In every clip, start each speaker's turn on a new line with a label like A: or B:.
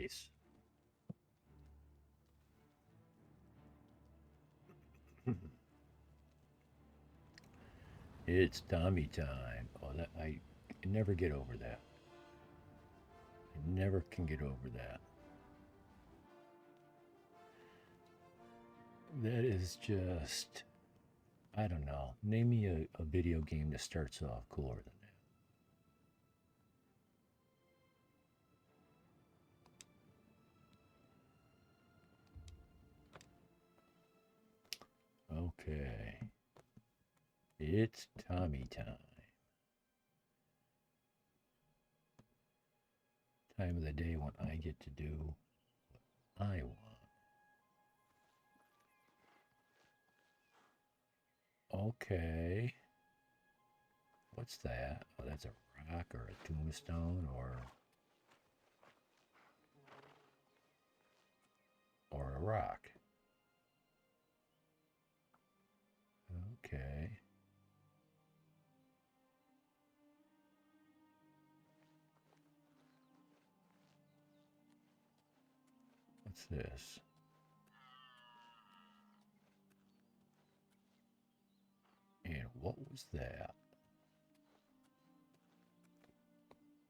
A: face. It's Tommy time. Oh, that I never get over that. I never can get over that. That is just, I don't know. Name me a video game that starts off cooler than that. Okay. It's Tommy time. Time of the day when I get to do what I want. Okay. What's that? Oh, that's a rock or a tombstone or a rock. Okay. What's this? And what was that?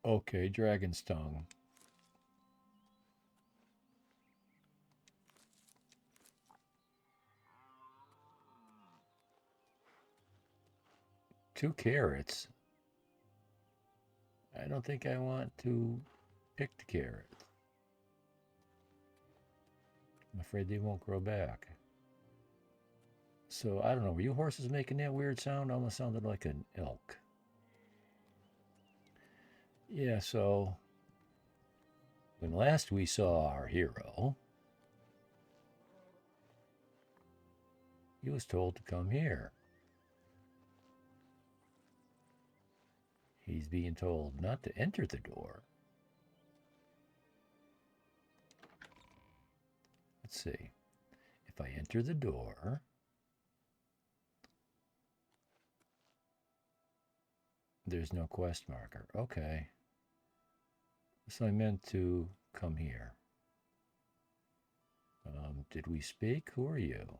A: Okay, dragon's tongue. Two carrots. I don't think I want to pick the carrots. I'm afraid they won't grow back. So I don't know. Were you horses making that weird sound? Almost sounded like an elk. Yeah, so when last we saw our hero, he was told to come here. He's being told not to enter the door. Let's see. If I enter the door, there's no quest marker. Okay. So I meant to come here. Did we speak? Who are you?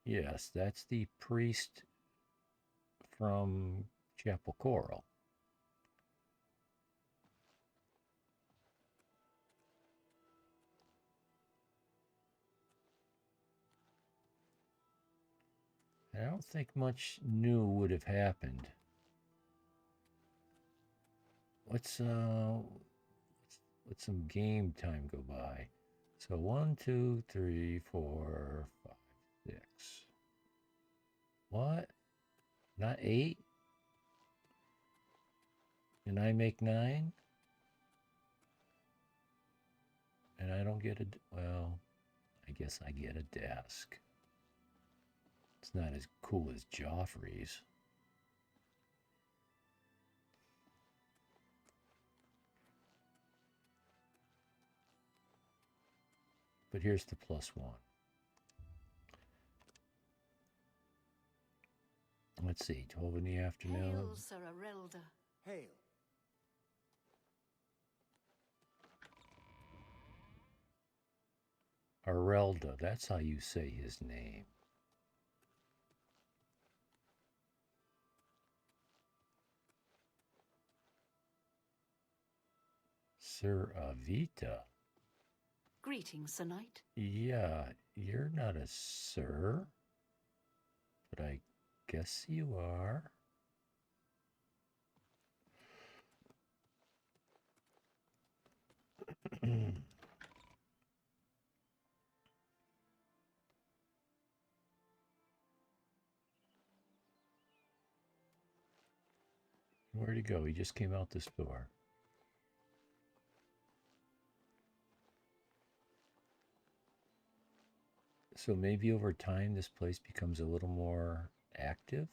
A: Yes, that's the priest from Chapel Coral. I don't think much new would have happened. Let's let some game time go by. So 1, 2, 3, 4, 5, 6. What? Not 8? And I make 9? And I don't get a, well, I guess I get a desk. It's not as cool as Joffrey's. But here's the +1. Let's see, 12 in the afternoon.
B: Hail, Sir Arelda.
C: Hail.
A: Arelda, that's how you say his name. Sir Avita.
B: Greetings, Sir Knight.
A: Yeah, you're not a sir, but I guess you are. Where'd he go? He just came out this door. So maybe over time this place becomes a little more active?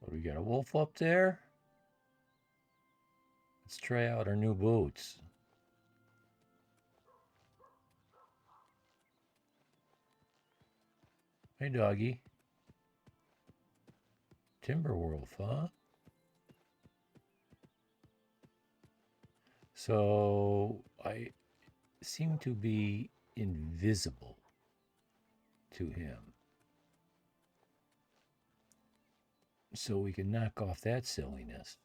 A: What, we got a wolf up there? Let's try out our new boots. Hey, doggy. Timberwolf, huh? So I seem to be invisible to him. So we can knock off that silliness.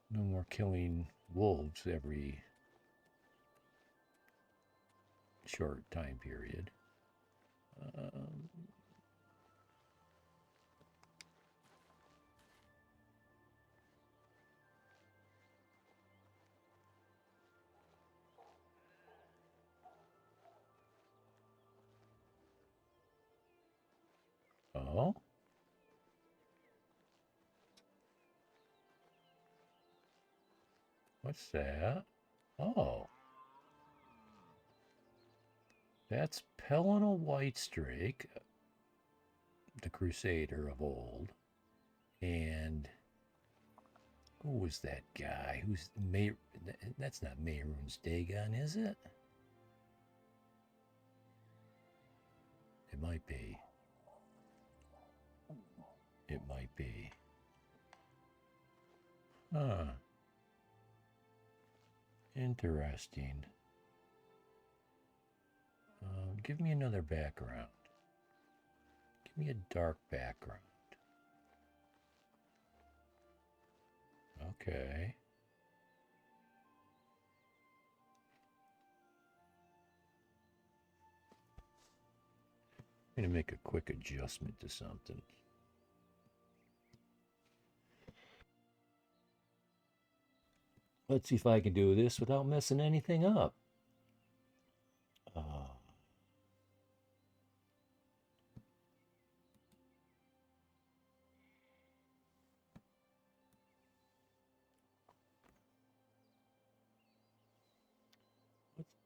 A: No more killing wolves every short time period. Um, oh? What's that? Oh. That's Pelena Whitestrake, the Crusader of old. And who was that guy? Who's May? That's not Mehrunes Dagon, is it? It might be. It might be. Huh. Interesting. Give me another background. Give me a dark background. Okay. I'm going to make a quick adjustment to something. Let's see if I can do this without messing anything up.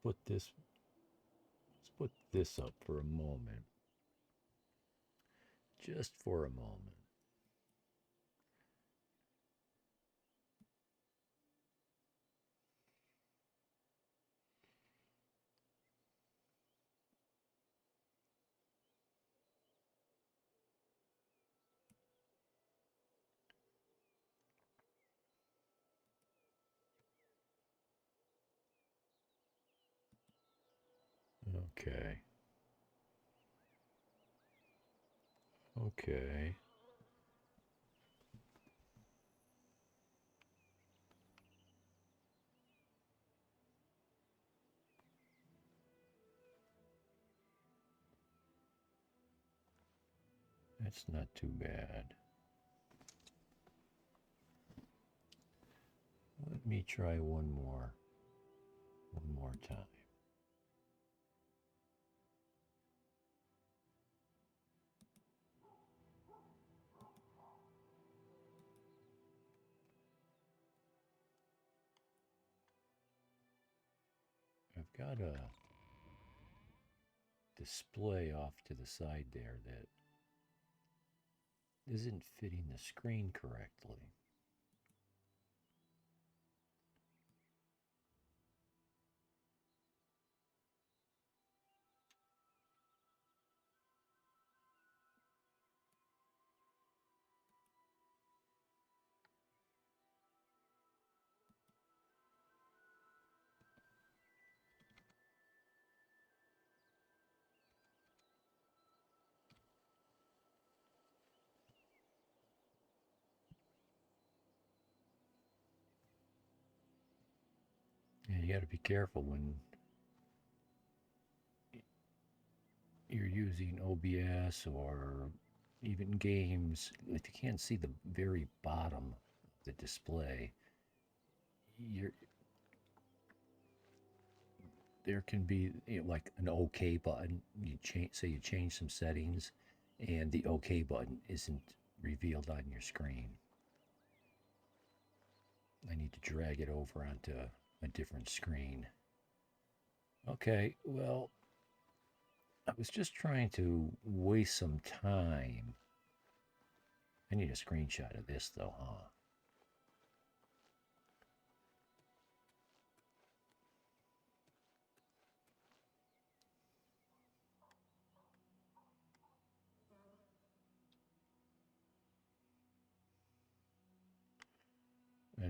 A: Let's put this up for a moment. Just for a moment. Okay. Okay. That's not too bad. Let me try one more time. I've got a display off to the side there that isn't fitting the screen correctly. Yeah, you got to be careful when you're using OBS or even games. If you can't see the very bottom of the display, there can be, like an OK button. You change some settings, and the OK button isn't revealed on your screen. I need to drag it over onto a different screen. Okay, well, I was just trying to waste some time. I need a screenshot of this, though, huh?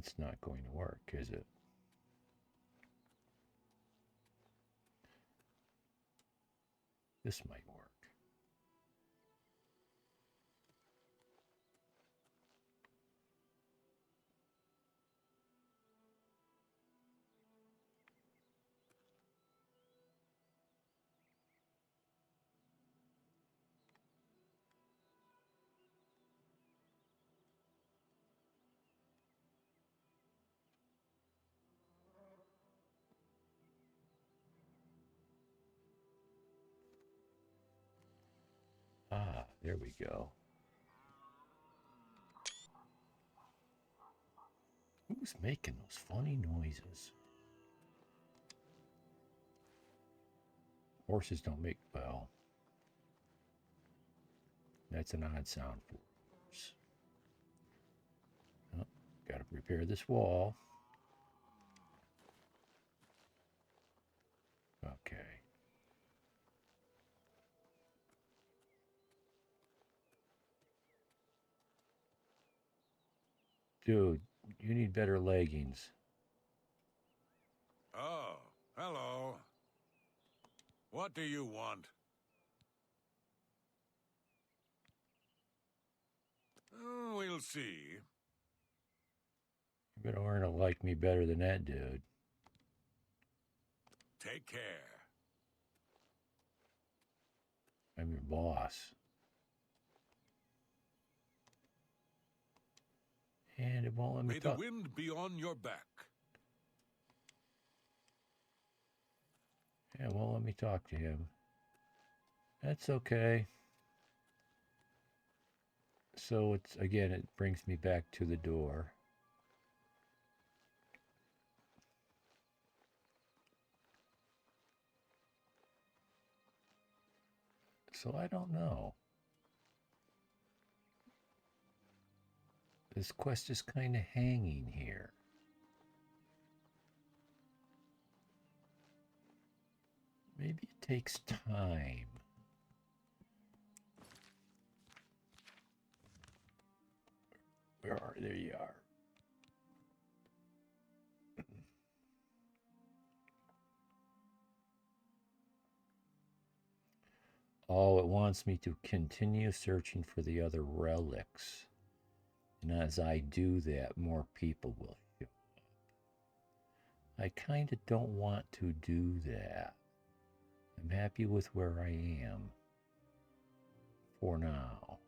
A: That's not going to work, is it? This might work. Ah, there we go. Who's making those funny noises? Horses don't make, well, that's an odd sound for a horse. Oh, got to repair this wall. Okay. Dude, you need better leggings.
C: Oh, hello. What do you want? Oh, we'll see.
A: You're gonna learn to like me better than that dude.
C: Take care.
A: I'm your boss. And it won't let me
C: May the
A: talk.
C: wind be on your back.
A: Yeah, it won't let me talk to him. That's okay. So it's, again, it brings me back to the door. So I don't know. This quest is kind of hanging here. Maybe it takes time. Where are, there you are. Oh, it wants me to continue searching for the other relics. And as I do that, more people will show up. I kind of don't want to do that. I'm happy with where I am. For now.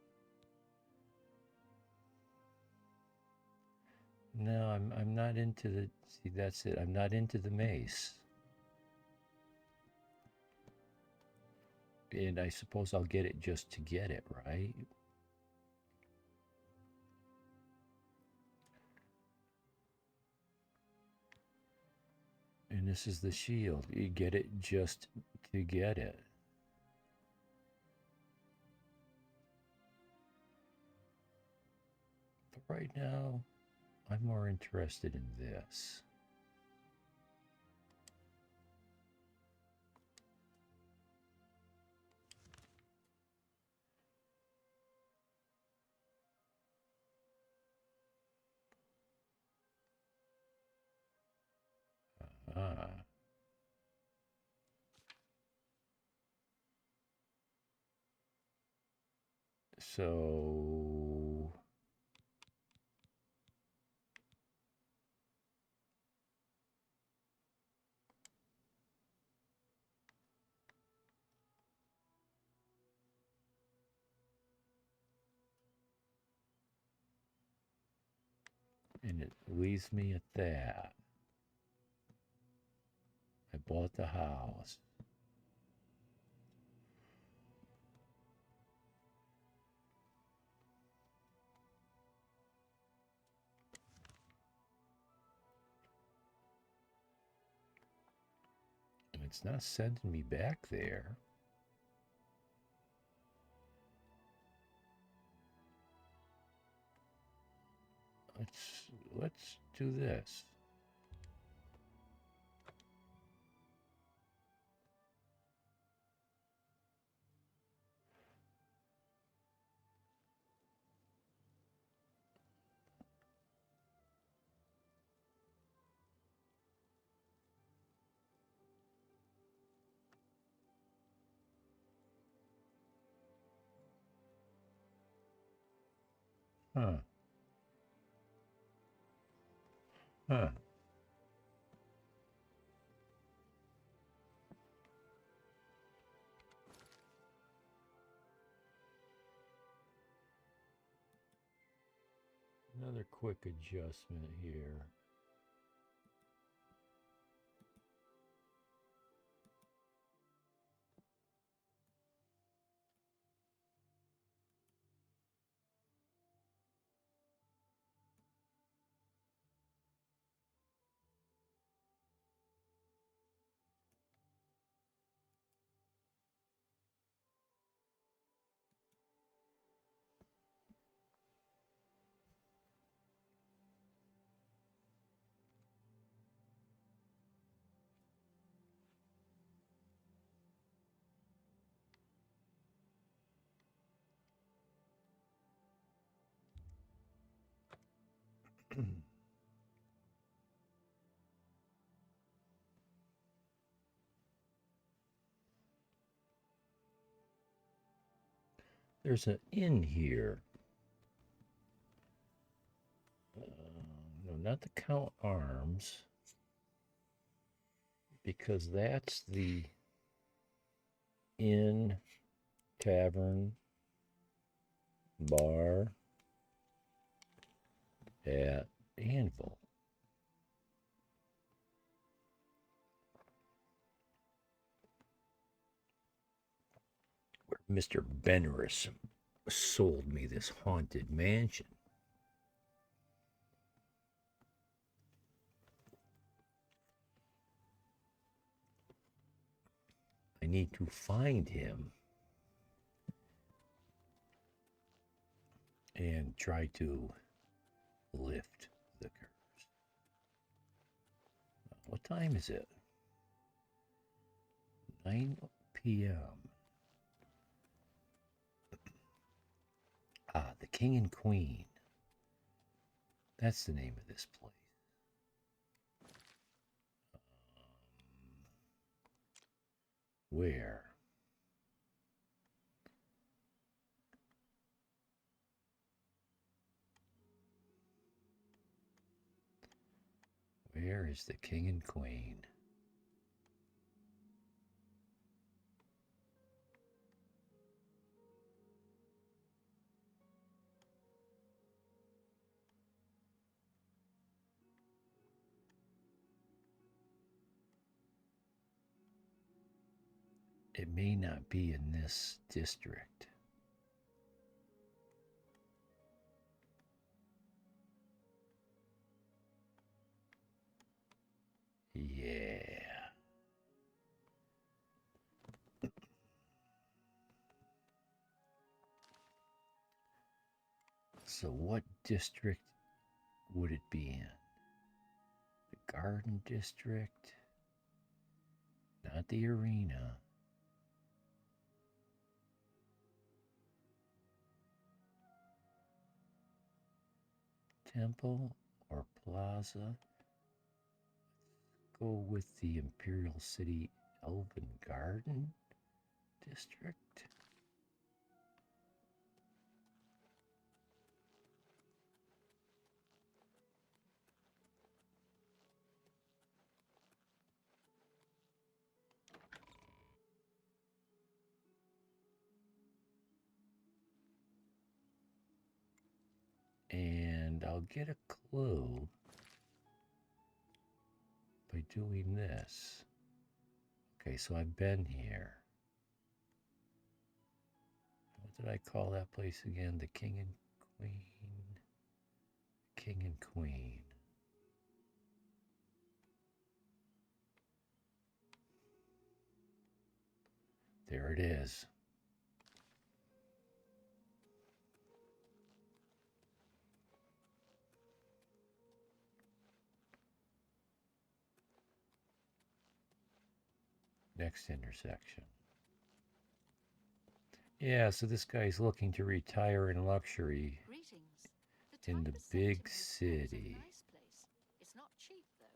A: No, I'm not into the, see, that's it. I'm not into the mace. And I suppose I'll get it just to get it, right? And this is the shield. You get it just to get it. But right now, I'm more interested in this. Ah. So and it leaves me at that. I bought the house. And it's not sending me back there. Let's do this. Huh. Huh. Another quick adjustment here. There's an inn here. No, not the Count Arms, because that's the inn, tavern, bar at Anvil. Where Mr. Benris sold me this haunted mansion. I need to find him and try to lift the curse. What time is it? 9 p.m. Ah, the King and Queen. That's the name of this place. Where? Where is the King and Queen? It may not be in this district. Yeah. So what district would it be in? The Garden District? Not the arena. Temple or Plaza? Go with the Imperial City Elven Garden District. And I'll get a clue by doing this. Okay, so I've been here. What did I call that place again? The King and Queen? King and Queen. There it is. Next intersection. Yeah, so this guy's looking to retire in luxury in the big city.
B: It's not cheap, though.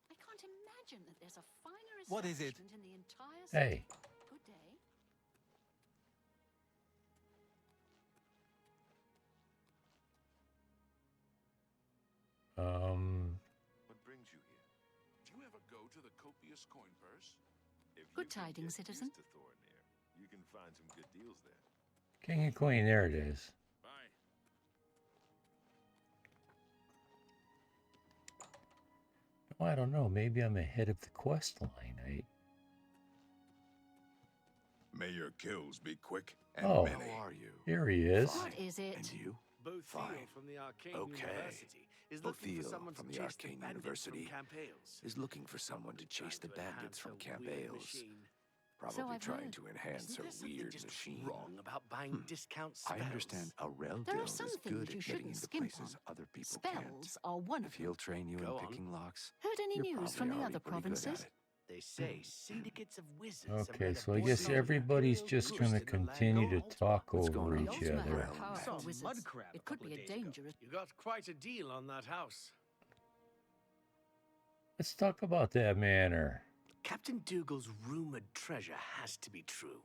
B: I can't imagine that there's a finer
D: What is it?
B: establishment in the entire
A: Hey.
B: city. Good day.
D: Obvious coin purse. If
B: Good
D: you can
B: tidings,
D: get
B: citizen.
D: used to Thornir, you can find some good deals there.
A: King and Queen, there it is.
C: Bye.
A: Oh, I don't know. Maybe I'm ahead of the quest line.
C: May your kills be quick and
A: Oh.
C: many.
D: How are you?
A: Here he is.
B: What is it?
D: And you?
E: Bothiel
D: Fine.
E: from the Arcane
D: Okay.
E: University is looking for
D: Bothiel
E: someone
D: from
E: to
D: the
E: chase the
D: Arcane
E: bandits
D: University
E: from Camp Ailes.
D: is looking for someone to chase the
E: Trying to
D: bandits from
E: enhance
D: Camp
E: her weird
D: Ailes.
E: machine.
D: Probably
B: I've
D: trying
B: heard.
D: to enhance
E: Isn't
D: her
E: there something
D: weird
E: just
D: machine.
E: wrong about buying discount spells?
D: I understand a rel
B: There are
D: guild
B: some
D: is
B: things
D: good
B: you
D: at getting
B: shouldn't
D: into
B: skimp
D: places
B: on.
D: other people
B: Spells
D: can't.
B: are one of
D: If he'll train you
E: Go
D: in
E: on.
D: picking locks,
B: Heard any
D: you're
B: news
D: probably
B: from the
D: already
B: other
D: pretty good at
B: provinces?
D: it.
E: They say syndicates of wizards have
A: Okay,
E: made a
A: so I guess
E: boatload of
A: everybody's
E: imperial
A: just
E: goods
A: going to
E: in the land
A: continue to
E: gold.
A: talk
D: What's
A: over
D: going on
A: each
D: with your
A: other.
D: realm,
B: Powerful
D: Matt?
B: wizards.
E: Mud crab
B: It could be a dangerous.
E: You got quite a deal on that house.
A: Let's talk about that manor.
E: Captain Dougal's rumored treasure has to be true.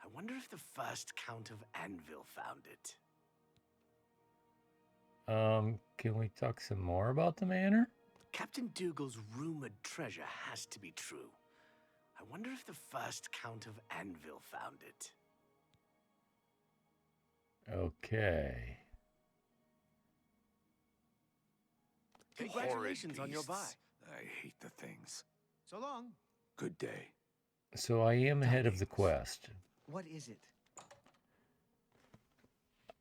E: I wonder if the first Count of Anvil found it.
A: Can we talk some more about the manor?
E: Captain Dougal's rumored treasure has to be true. I wonder if the first Count of Anvil found it.
A: Okay.
E: Congratulations on your buy.
D: Beasts. I hate the things.
E: So long.
D: Good day.
A: So I am ahead of the quest.
E: What is it?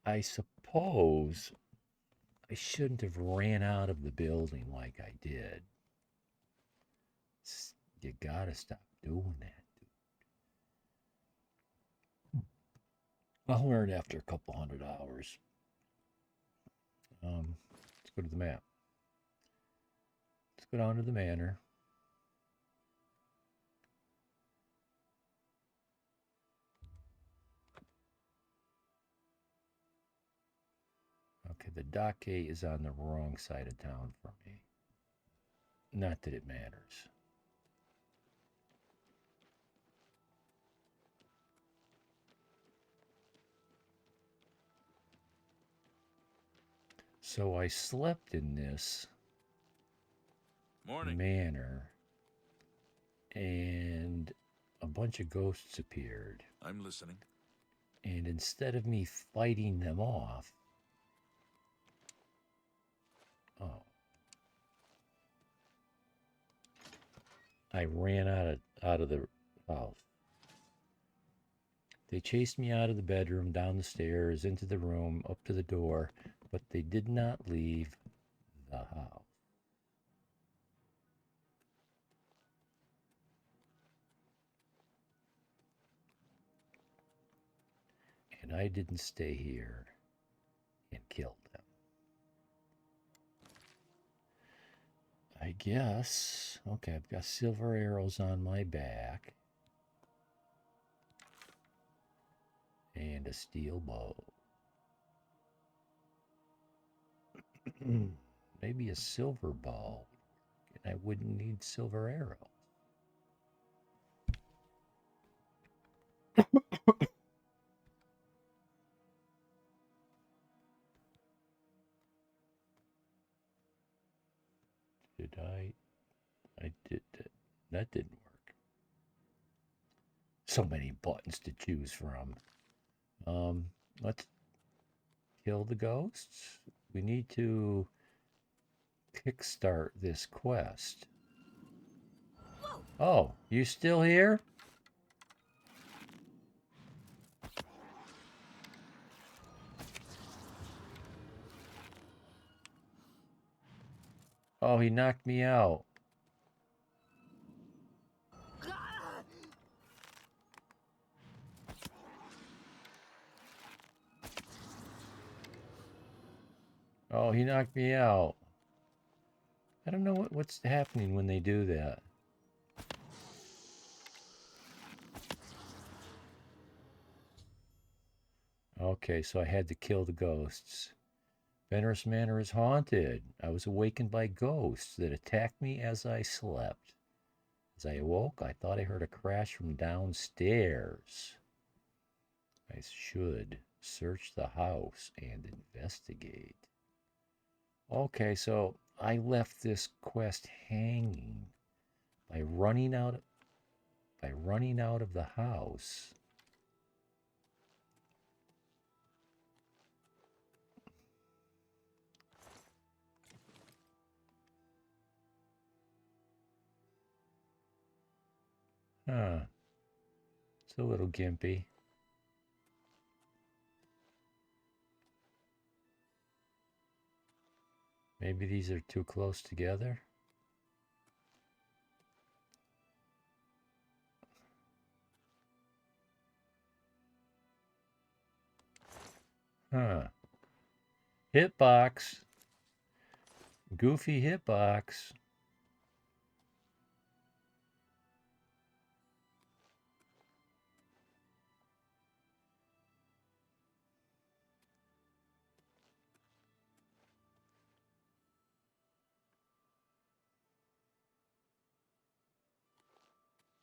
A: I suppose I shouldn't have ran out of the building like I did. You gotta stop doing that, dude. I'll learn after a couple 100 hours. Let's go to the map. Let's go down to the manor. Okay, the dock gate is on the wrong side of town for me. Not that it matters. So I slept in this
C: Morning.
A: manor, and a bunch of ghosts appeared.
C: I'm listening.
A: And instead of me fighting them off, I ran out of the house. They chased me out of the bedroom, down the stairs, into the room, up to the door, but they did not leave the house. And I didn't stay here and kill them. I guess. Okay, I've got silver arrows on my back. And a steel bow. Maybe a silver bow. And I wouldn't need silver arrows. Did I did that. That didn't work. So many buttons to choose from. Let's kill the ghosts. We need to kickstart this quest. Oh, you still here? Oh, he knocked me out. Oh, he knocked me out. I don't know what's happening when they do that. Okay, so I had to kill the ghosts. Venerous Manor is haunted. I was awakened by ghosts that attacked me as I slept. As I awoke, I thought I heard a crash from downstairs. I should search the house and investigate. Okay, so I left this quest hanging by running out of the house. Huh. It's a little gimpy. Maybe these are too close together. Huh. Hitbox. Goofy hitbox.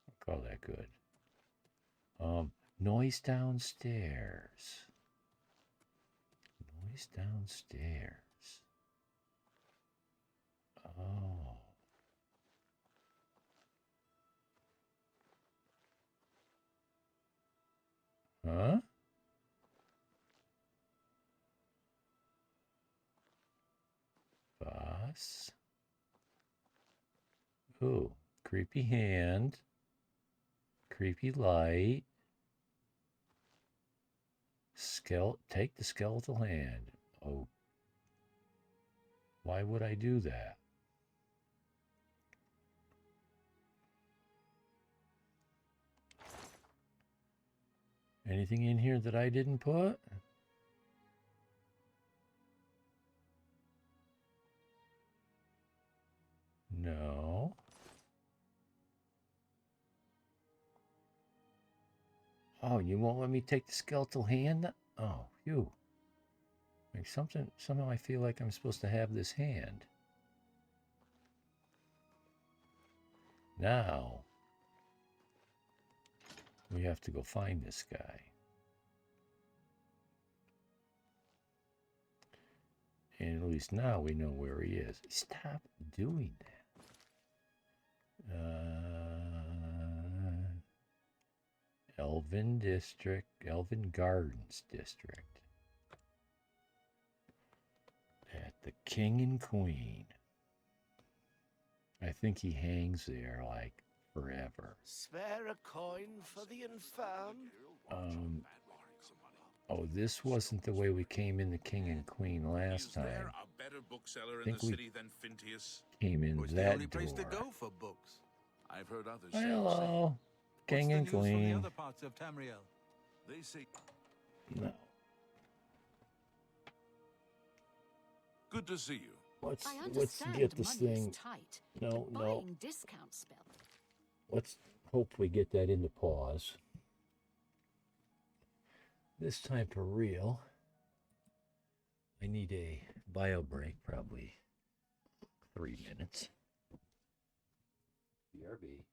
A: I'll call that good. Noise downstairs. Noise downstairs. Oh. Huh? Boss. Ooh, creepy hand. Creepy light. Take the skeletal hand. Oh. Why would I do that? Anything in here that I didn't put? No. Oh, you won't let me take the skeletal hand? Oh, phew. Like somehow I feel like I'm supposed to have this hand. Now, we have to go find this guy. And at least now we know where he is. Stop doing that. Elven District, Elven Gardens District. At the King and Queen. I think he hangs there like forever.
E: Spare a coin for the infirm?
A: Oh, this wasn't the way we came in the King and Queen last time.
C: Is there a better bookseller
A: I
C: in the
A: think we
C: city than Phintius?
A: came in
F: It's
A: that
F: the only
A: door.
F: place to go for books.
C: I've heard others say the same.
A: Hello, King
F: What's
A: and
F: the news from the
A: Queen.
F: other parts of Tamriel?
C: They say
A: No.
C: good to see you.
A: Let's
B: I understand
A: get this
B: money
A: thing.
B: is tight,
A: No,
B: but
A: no.
B: buying discount spell.
A: Let's hope we get that into pause. This time for real. I need a bio break, probably 3 minutes. BRB.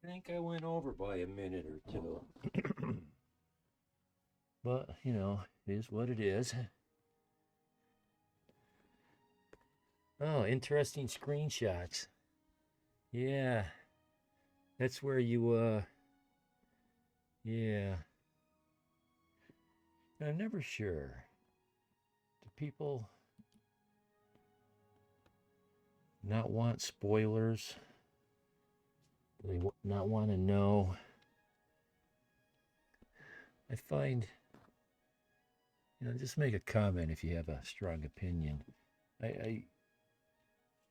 A: think I went over by a minute or two. But, you know, it is what it is. Oh, interesting screenshots. Yeah. That's where you, yeah. I'm never sure. Do people not want spoilers? Do they not want to know? I find, you know, just make a comment if you have a strong opinion. I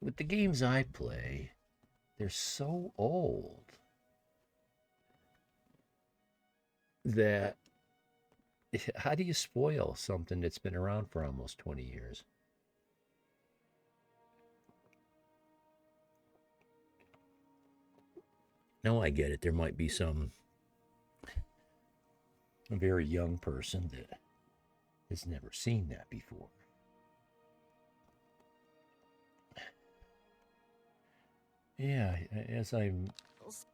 A: with the games I play, they're so old that how do you spoil something that's been around for almost 20 years? Now I get it. There might be some very young person that has never seen that before. Yeah,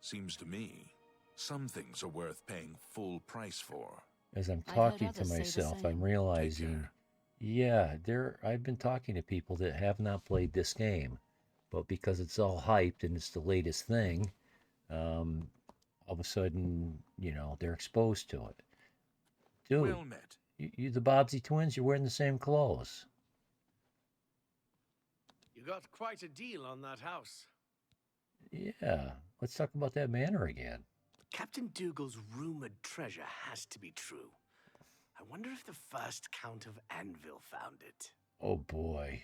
G: Seems to me, some things are worth paying full price for.
A: as I'm
B: I've heard
A: talking to
B: others say the
A: myself, I'm
B: same.
A: realizing, yeah, I've been talking to people that have not played this game, but because it's all hyped and it's the latest thing, all of a sudden, you know, they're exposed to it. Dude,
G: Well met.
A: you the Bobbsey twins, you're wearing the same clothes.
E: You got quite a deal on that house.
A: Yeah, let's talk about that manor again.
E: Captain Dougal's rumored treasure has to be true. I wonder if the first Count of Anvil found it.
A: Oh boy.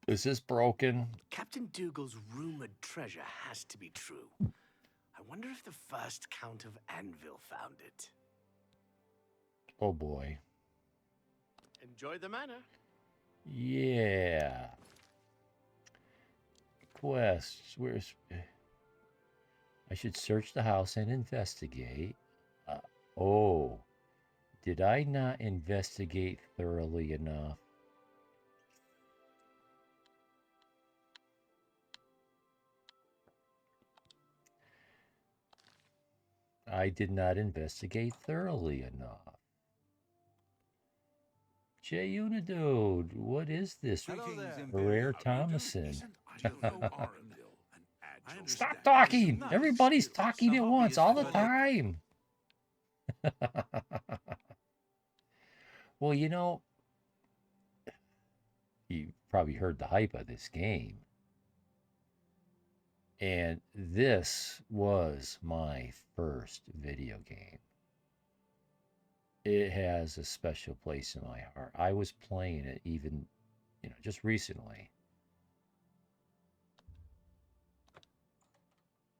A: Is this broken?
E: Captain Dougal's rumored treasure has to be true. I wonder if the first Count of Anvil found it.
A: Oh boy.
E: Enjoy the manor.
A: Yeah. Quests. Where's... I should search the house and investigate. Oh. Did I not investigate thoroughly enough? I did not investigate thoroughly enough. Jay Unidude, what is this?
F: Hello there.
A: Rare Thomason. Stop
G: Stop
A: talking!
F: Nice.
A: Everybody's
F: Some
A: talking at once
F: hobbyists
A: all the
F: have
A: time. Well, you know, you probably heard the hype of this game. And this was my first video game. It has a special place in my heart. I was playing it even, you know, just recently.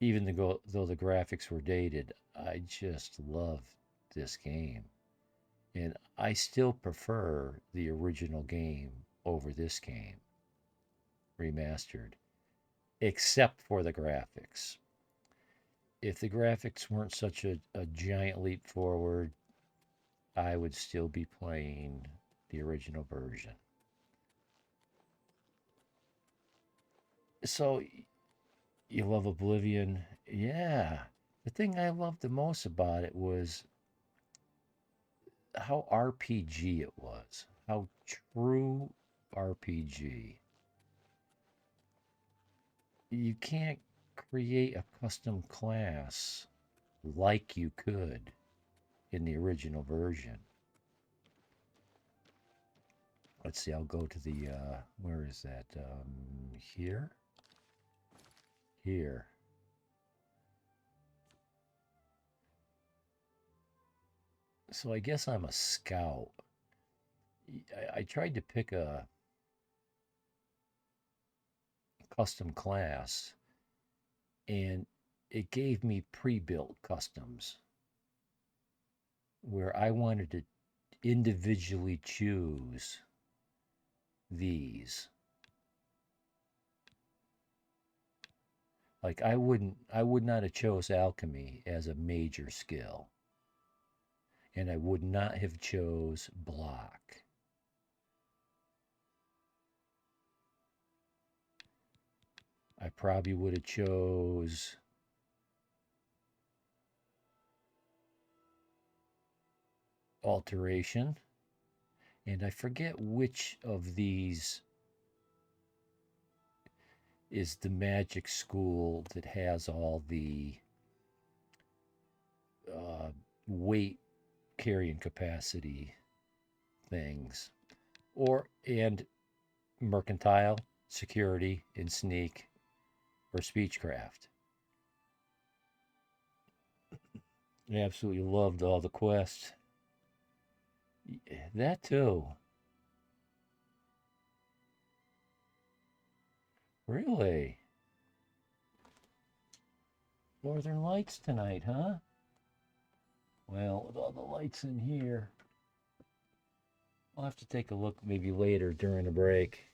A: Even though the graphics were dated, I just loved this game. And I still prefer the original game over this game, remastered, except for the graphics. If the graphics weren't such a giant leap forward, I would still be playing the original version. So, you love Oblivion? Yeah. The thing I loved the most about it was how RPG it was. How true RPG. You can't create a custom class like you could in the original version. Let's see, I'll go to the, where is that? Here? Here. So I guess I'm a scout. I tried to pick a custom class, and it gave me pre-built customs where I wanted to individually choose these. Like I would not have chose alchemy as a major skill. And I would not have chose block. I probably would have chose alteration. And I forget which of these is the magic school that has all the weight carrying capacity things, and mercantile, security, and sneak, or speechcraft. I absolutely loved all the quests. That too. Really? Northern Lights tonight, huh? Well, with all the lights in here, I'll have to take a look maybe later during a break.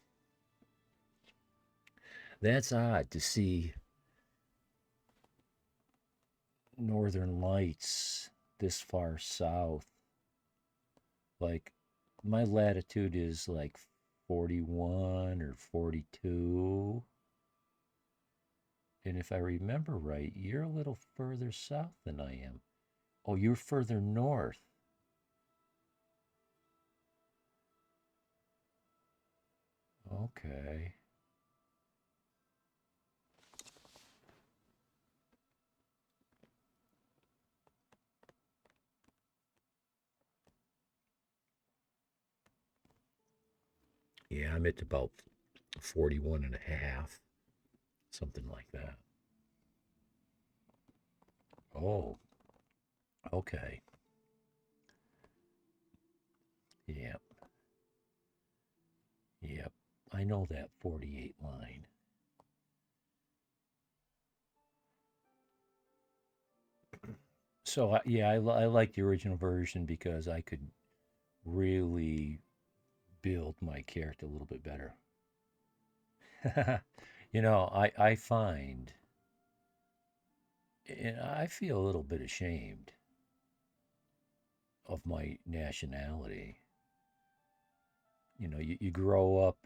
A: That's odd to see Northern Lights this far south. Like, my latitude is like 41 or 42. And if I remember right, you're a little further south than I am. Oh, you're further north. Okay. Yeah, I'm at about 41 and a half, something like that. Oh, okay. Yep. Yep. I know that 48 line. So, yeah, I like the original version because I could really build my character a little bit better. I find, and I feel a little bit ashamed of my nationality. You grow up.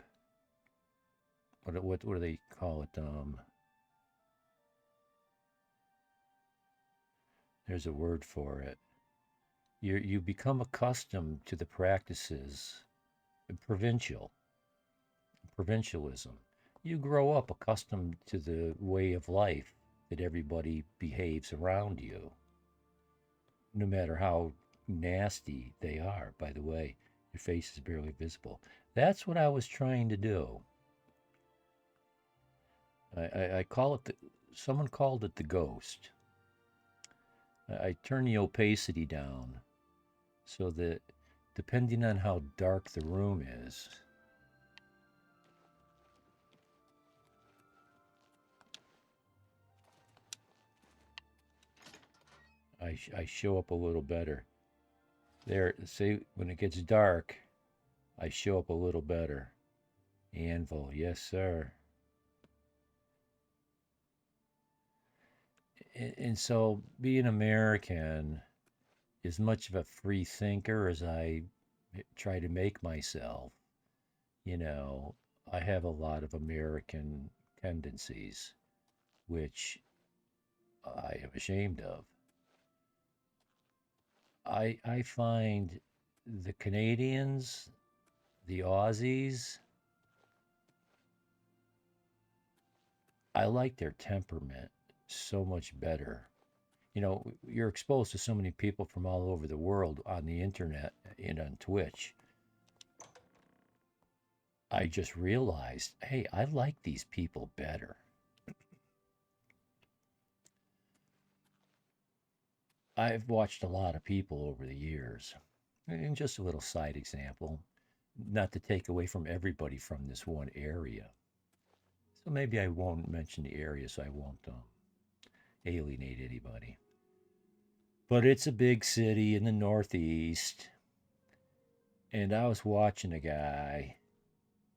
A: What do they call it? There's a word for it. You become accustomed to the practices, provincialism. You grow up accustomed to the way of life that everybody behaves around you, no matter how nasty they are. By the way, your face is barely visible. That's what I was trying to do. I call it someone called it the ghost. I turn the opacity down so that depending on how dark the room is, I show up a little better. There, see, when it gets dark, I show up a little better. Anvil, yes, sir. And so, being American, as much of a free thinker as I try to make myself, I have a lot of American tendencies, which I am ashamed of. I find the Canadians, the Aussies, I like their temperament so much better. You're exposed to so many people from all over the world on the internet and on Twitch. I just realized, hey, I like these people better. I've watched a lot of people over the years. And just a little side example, not to take away from everybody from this one area. So maybe I won't mention the area so I won't alienate anybody. But it's a big city in the Northeast. And I was watching a guy,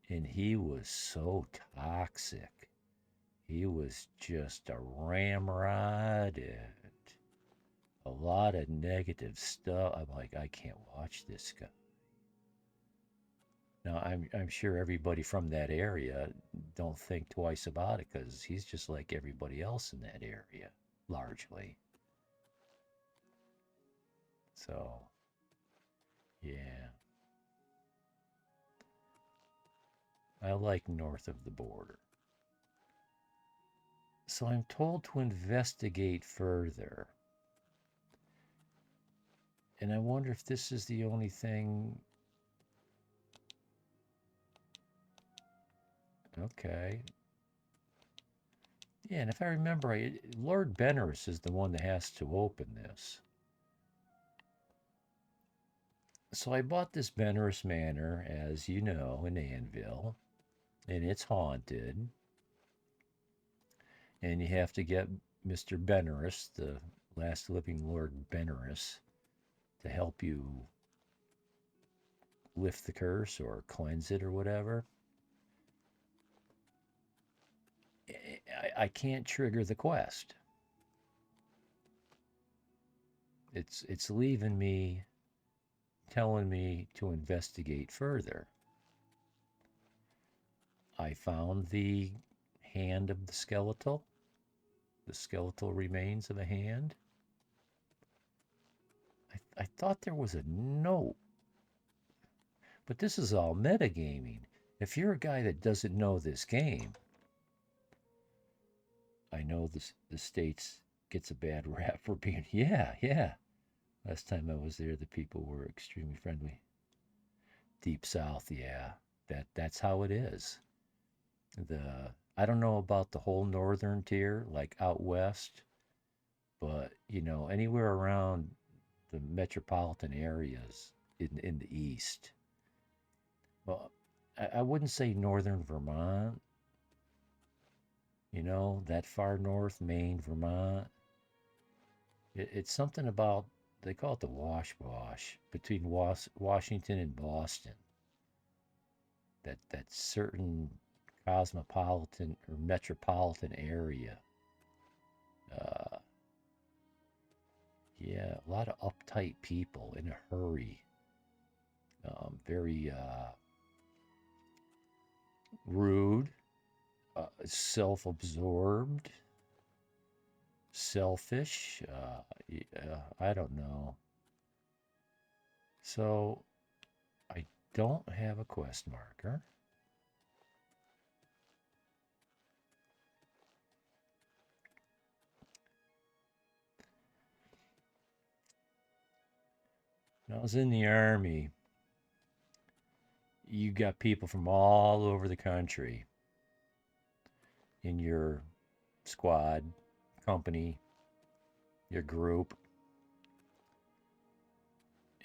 A: and he was so toxic. He was just a ramrod and a lot of negative stuff. I'm like, I can't watch this guy. Now, I'm sure everybody from that area don't think twice about it because he's just like everybody else in that area, largely. So, yeah. I like north of the border. So I'm told to investigate further. And I wonder if this is the only thing. Okay. Yeah, and if I remember right, Lord Benerus is the one that has to open this. So I bought this Benerus Manor, as you know, in Anvil, and it's haunted. And you have to get Mr. Benerus, the last living Lord Benerus, to help you lift the curse or cleanse it or whatever. I can't trigger the quest. It's leaving me, telling me to investigate further. I found the hand of the skeletal remains of a hand. I thought there was a note, but this is all metagaming. If you're a guy that doesn't know this game, I know the States gets a bad rap for being, yeah. Last time I was there, the people were extremely friendly. Deep South, yeah, that's how it is. I don't know about the whole northern tier, like out west, but anywhere around the metropolitan areas in the east. Well, I wouldn't say northern Vermont. That far north, Maine, Vermont. It's something about, they call it the wash between Washington and Boston. That certain cosmopolitan or metropolitan area. Yeah, a lot of uptight people in a hurry. Very rude, self-absorbed, selfish. I don't know. So I don't have a quest marker. When I was in the Army, you got people from all over the country in your squad, company, your group.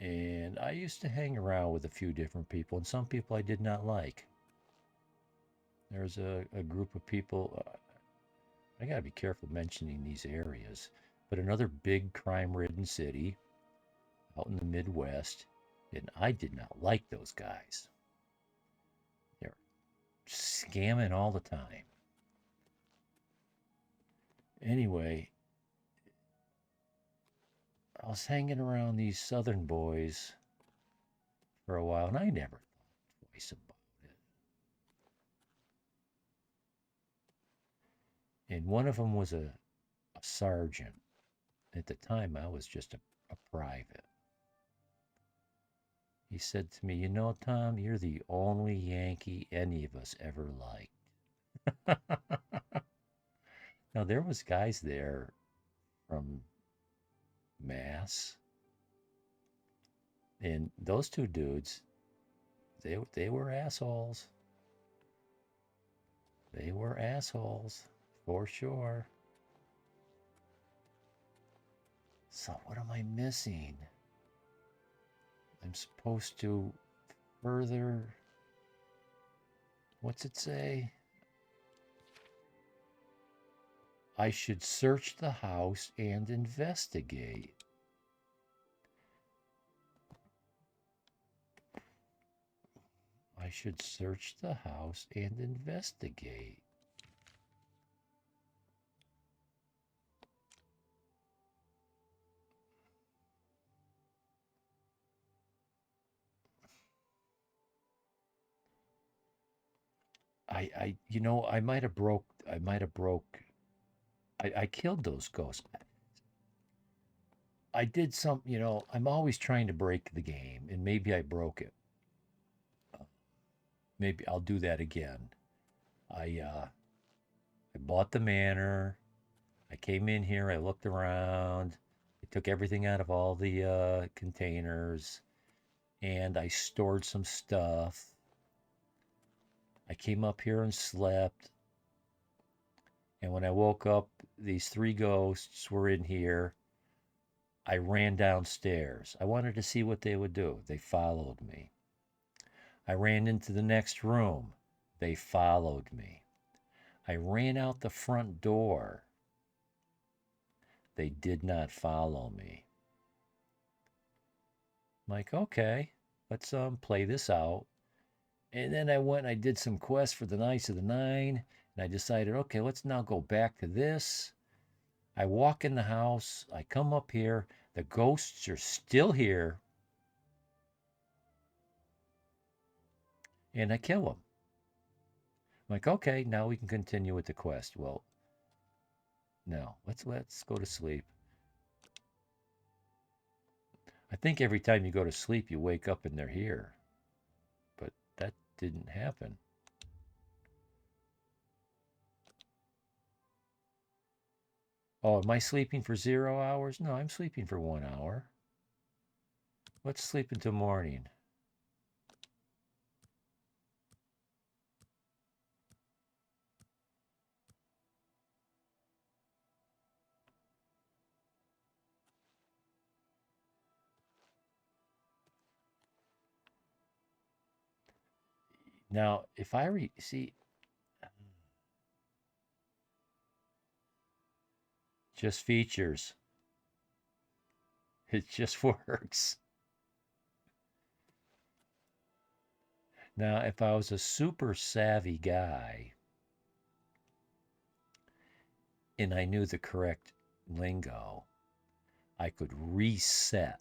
A: And I used to hang around with a few different people, and some people I did not like. There's a group of people, I gotta be careful mentioning these areas, but another big crime-ridden city out in the Midwest, and I did not like those guys. They're scamming all the time. Anyway, I was hanging around these southern boys for a while, and I never thought twice about it. And one of them was a sergeant. At the time, I was just a private. He said to me, Tom, you're the only Yankee any of us ever liked. Now, there was guys there from Mass, and those two dudes, they were assholes. They were assholes, for sure. So what am I missing? I'm supposed to further, what's it say? I should search the house and investigate. I should search the house and investigate. you know, I might have broke. I killed those ghosts. I did some, you know, I'm always trying to break the game, and maybe I broke it. Maybe I'll do that again. I bought the manor. I came in here, I looked around, I took everything out of all the containers, and I stored some stuff. I came up here and slept. And when I woke up, these 3 ghosts were in here. I ran downstairs. I wanted to see what they would do. They followed me. I ran into the next room. They followed me. I ran out the front door. They did not follow me. I'm like, okay, let's play this out. And then I went and I did some quests for the Knights of the Nine. And I decided, okay, let's now go back to this. I walk in the house. I come up here. The ghosts are still here. And I kill them. I'm like, okay, now we can continue with the quest. Well, no, let's go to sleep. I think every time you go to sleep, you wake up and they're here. But that didn't happen. Oh, am I sleeping for 0 hours? No, I'm sleeping for 1 hour. Let's sleep until morning. Now, if I see, just features. It just works. Now, if I was a super savvy guy and I knew the correct lingo, I could reset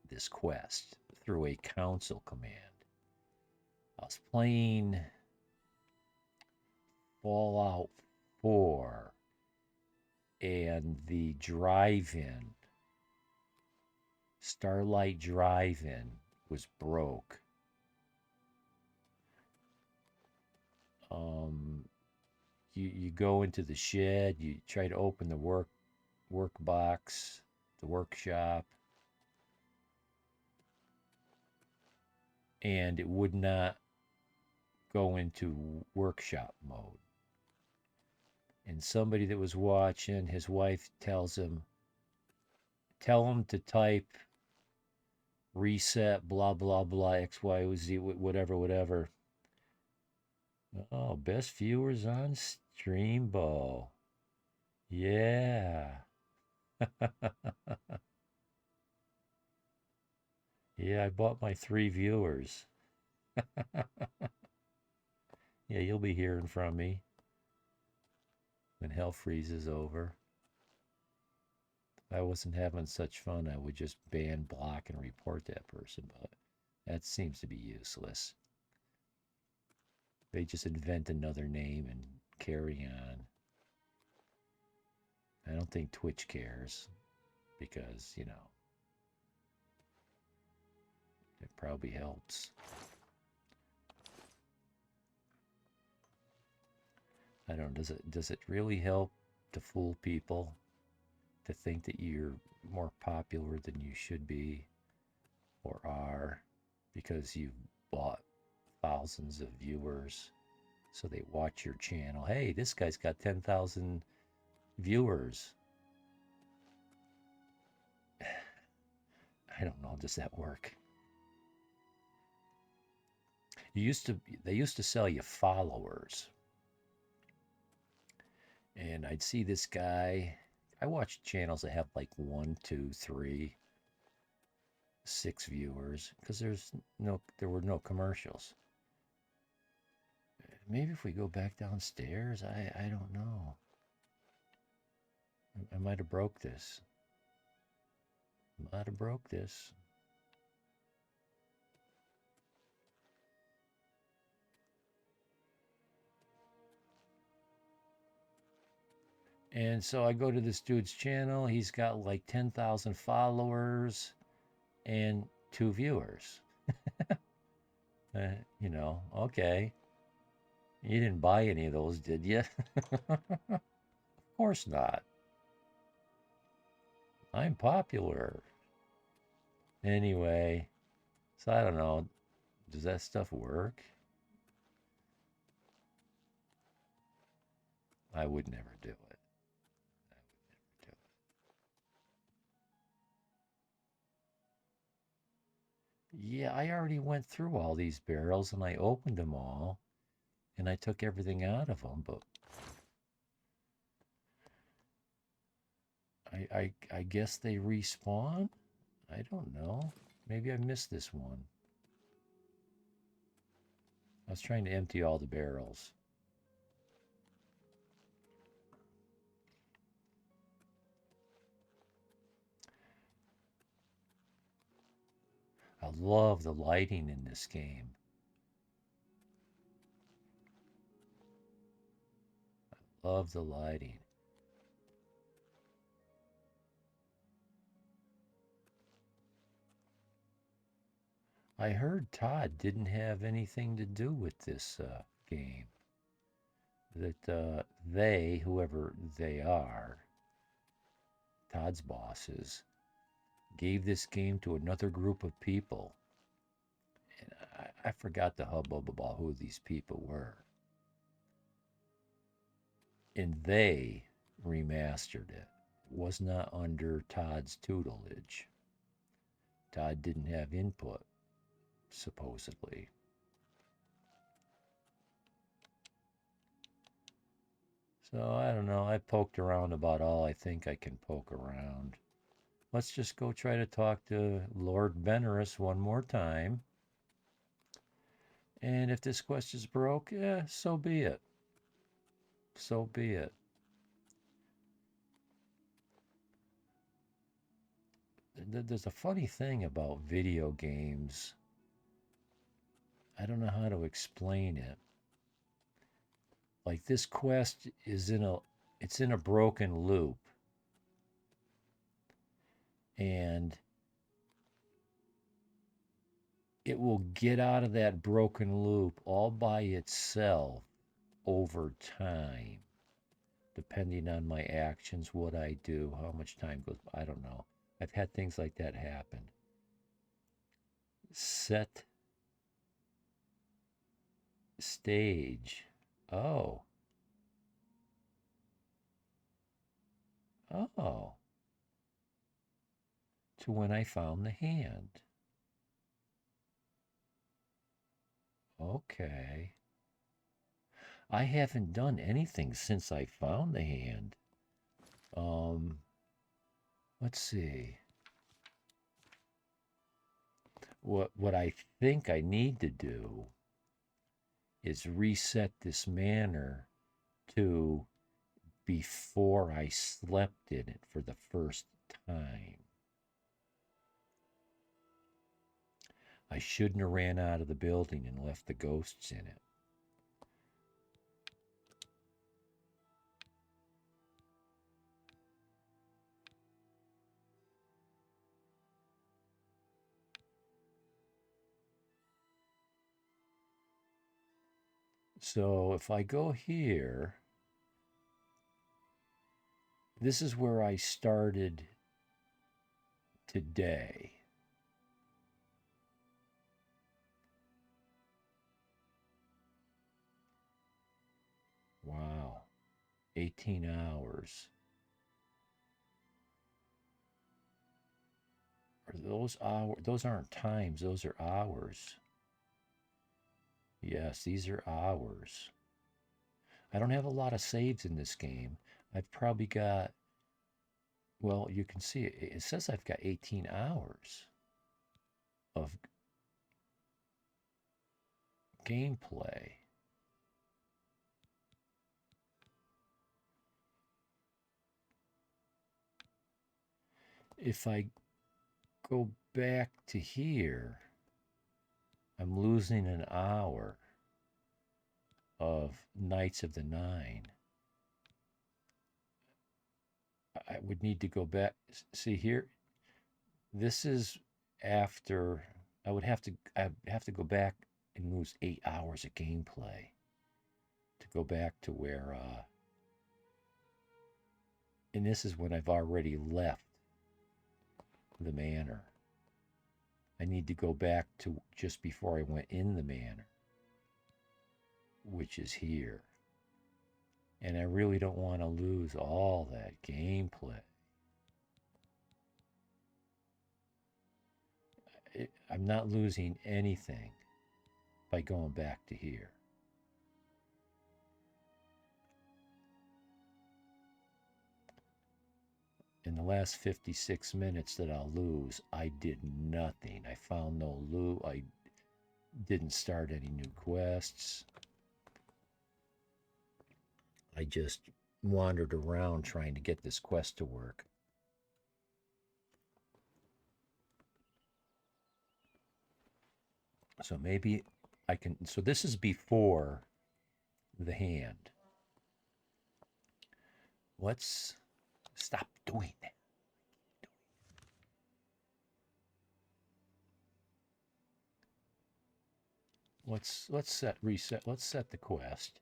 A: this quest through a console command. I was playing Fallout 4 and the drive-in, Starlight Drive-In, was broke. You go into the shed, you try to open the work box, the workshop, and it would not go into workshop mode. And somebody that was watching, his wife tells him, tell him to type reset blah blah blah XYZ whatever. Oh, best viewers on Streambo. Yeah. Yeah, I bought my 3 viewers. Yeah, you'll be hearing from me when hell freezes over. If I wasn't having such fun, I would just ban, block, and report that person, but that seems to be useless. They just invent another name and carry on. I don't think Twitch cares because, you know, it probably helps. I don't know, does it really help to fool people to think that you're more popular than you should be or are because you've bought thousands of viewers so they watch your channel? Hey, this guy's got 10,000 viewers. I don't know, does that work? They used to sell you followers. And I'd see this guy. I watch channels that have like 1, 2, 3, 6 viewers because there were no commercials. Maybe if we go back downstairs, I don't know. I might have broke this. And so I go to this dude's channel. He's got like 10,000 followers and 2 viewers. You know, okay. You didn't buy any of those, did you? Of course not. I'm popular. Anyway, so I don't know. Does that stuff work? I would never do it. I would never do it. Yeah, I already went through all these barrels and I opened them all and I took everything out of them, but I guess they respawn? I don't know. Maybe I missed this one. I was trying to empty all the barrels. I love the lighting in this game. Love the lighting. I heard Todd didn't have anything to do with this game. That they, whoever they are, Todd's bosses, gave this game to another group of people. And I forgot the hubbub about who these people were. And they remastered it. It was not under Todd's tutelage. Todd didn't have input, supposedly. So I don't know. I poked around about all I think I can poke around. Let's just go try to talk to Lord Benerus one more time. And if this quest is broke, so be it. So be it. There's a funny thing about video games. I don't know how to explain it. Like this quest is it's in a broken loop. And it will get out of that broken loop all by itself over time, depending on my actions, what I do, how much time goes by. I don't know. I've had things like that happen. Set stage. Oh. Oh. To when I found the hand. Okay. I haven't done anything since I found the hand. Let's see. What I think I need to do is reset this manor to before I slept in it for the first time. I shouldn't have ran out of the building and left the ghosts in it. So if I go here, this is where I started today. Wow, 18 hours. Are those hours? Those aren't times, those are hours. Yes, these are hours. I don't have a lot of saves in this game. I've probably got, well, you can see it. It says I've got 18 hours of gameplay. If I go back to here, I'm losing an hour of Knights of the Nine. I would need to go back. See here, this is after I'd have to go back and lose 8 hours of gameplay to go back to where and this is when I've already left the manor. I need to go back to just before I went in the manor, which is here. And I really don't want to lose all that gameplay. I'm not losing anything by going back to here. In the last 56 minutes that I'll lose, I did nothing. I found no loot. I didn't start any new quests. I just wandered around trying to get this quest to work. So maybe I can, so this is before the hand. Let's stop doing that. Let's set the quest.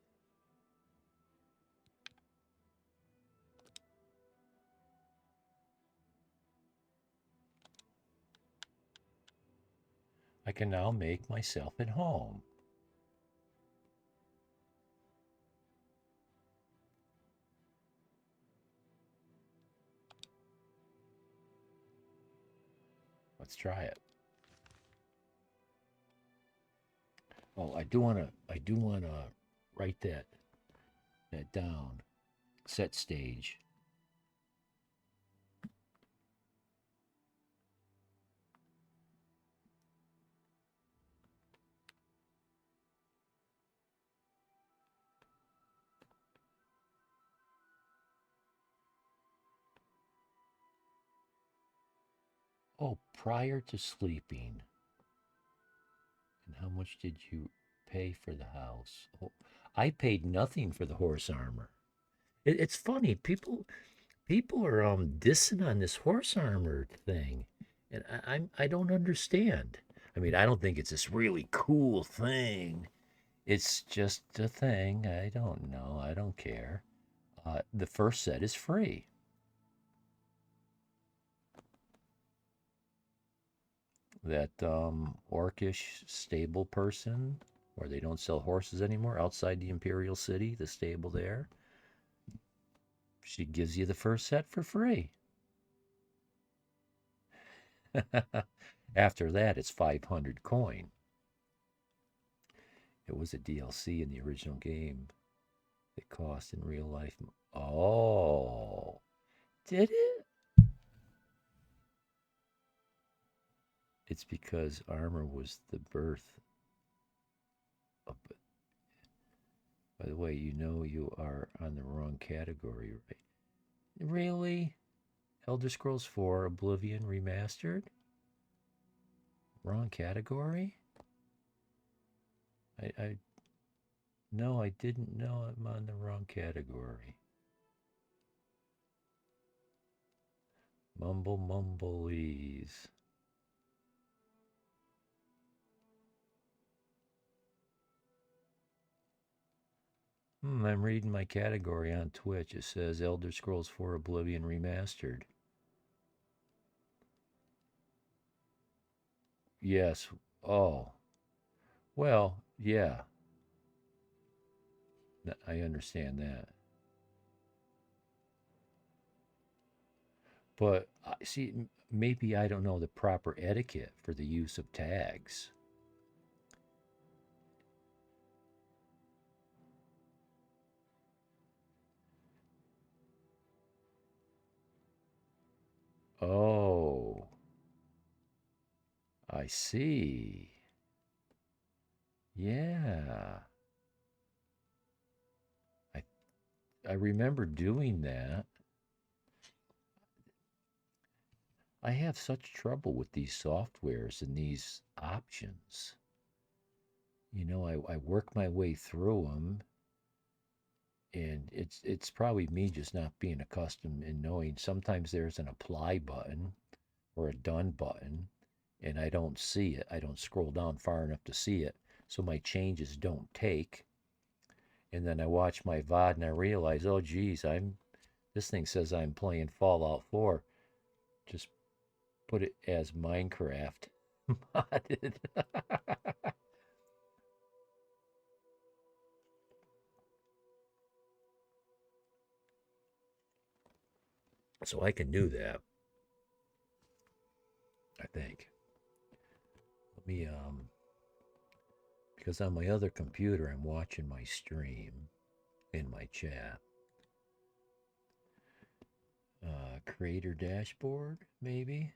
A: I can now make myself at home. Let's try it. Oh, I do want to write that down. Set stage. Oh, prior to sleeping. And how much did you pay for the house? Oh, I paid nothing for the horse armor. It's funny, people are dissing on this horse armor thing, and I don't understand. I mean, I don't think it's this really cool thing. It's just a thing. I don't know. I don't care. The first set is free. That orcish stable person where they don't sell horses anymore outside the Imperial City, the stable there. She gives you the first set for free. After that, it's 500 coin. It was a DLC in the original game. It cost in real life. Oh, did it? It's because armor was the birth of it. By the way, you know you are on the wrong category, right? Really? Elder Scrolls 4 Oblivion Remastered? Wrong category? No, I didn't know I'm on the wrong category. Mumbleese. I'm reading my category on Twitch. It says Elder Scrolls 4 Oblivion Remastered. Yes. Oh. Well, yeah. I understand that. But, see, maybe I don't know the proper etiquette for the use of tags. Oh, I see. Yeah. I remember doing that. I have such trouble with these softwares and these options. You know, I work my way through them, And it's probably me just not being accustomed and knowing sometimes there's an apply button or a done button and I don't see it. I don't scroll down far enough to see it. So my changes don't take. And then I watch my VOD and I realize, oh geez, this thing says I'm playing Fallout 4. Just put it as Minecraft modded. So I can do that. I think. Let me because on my other computer I'm watching my stream in my chat. Creator dashboard, maybe.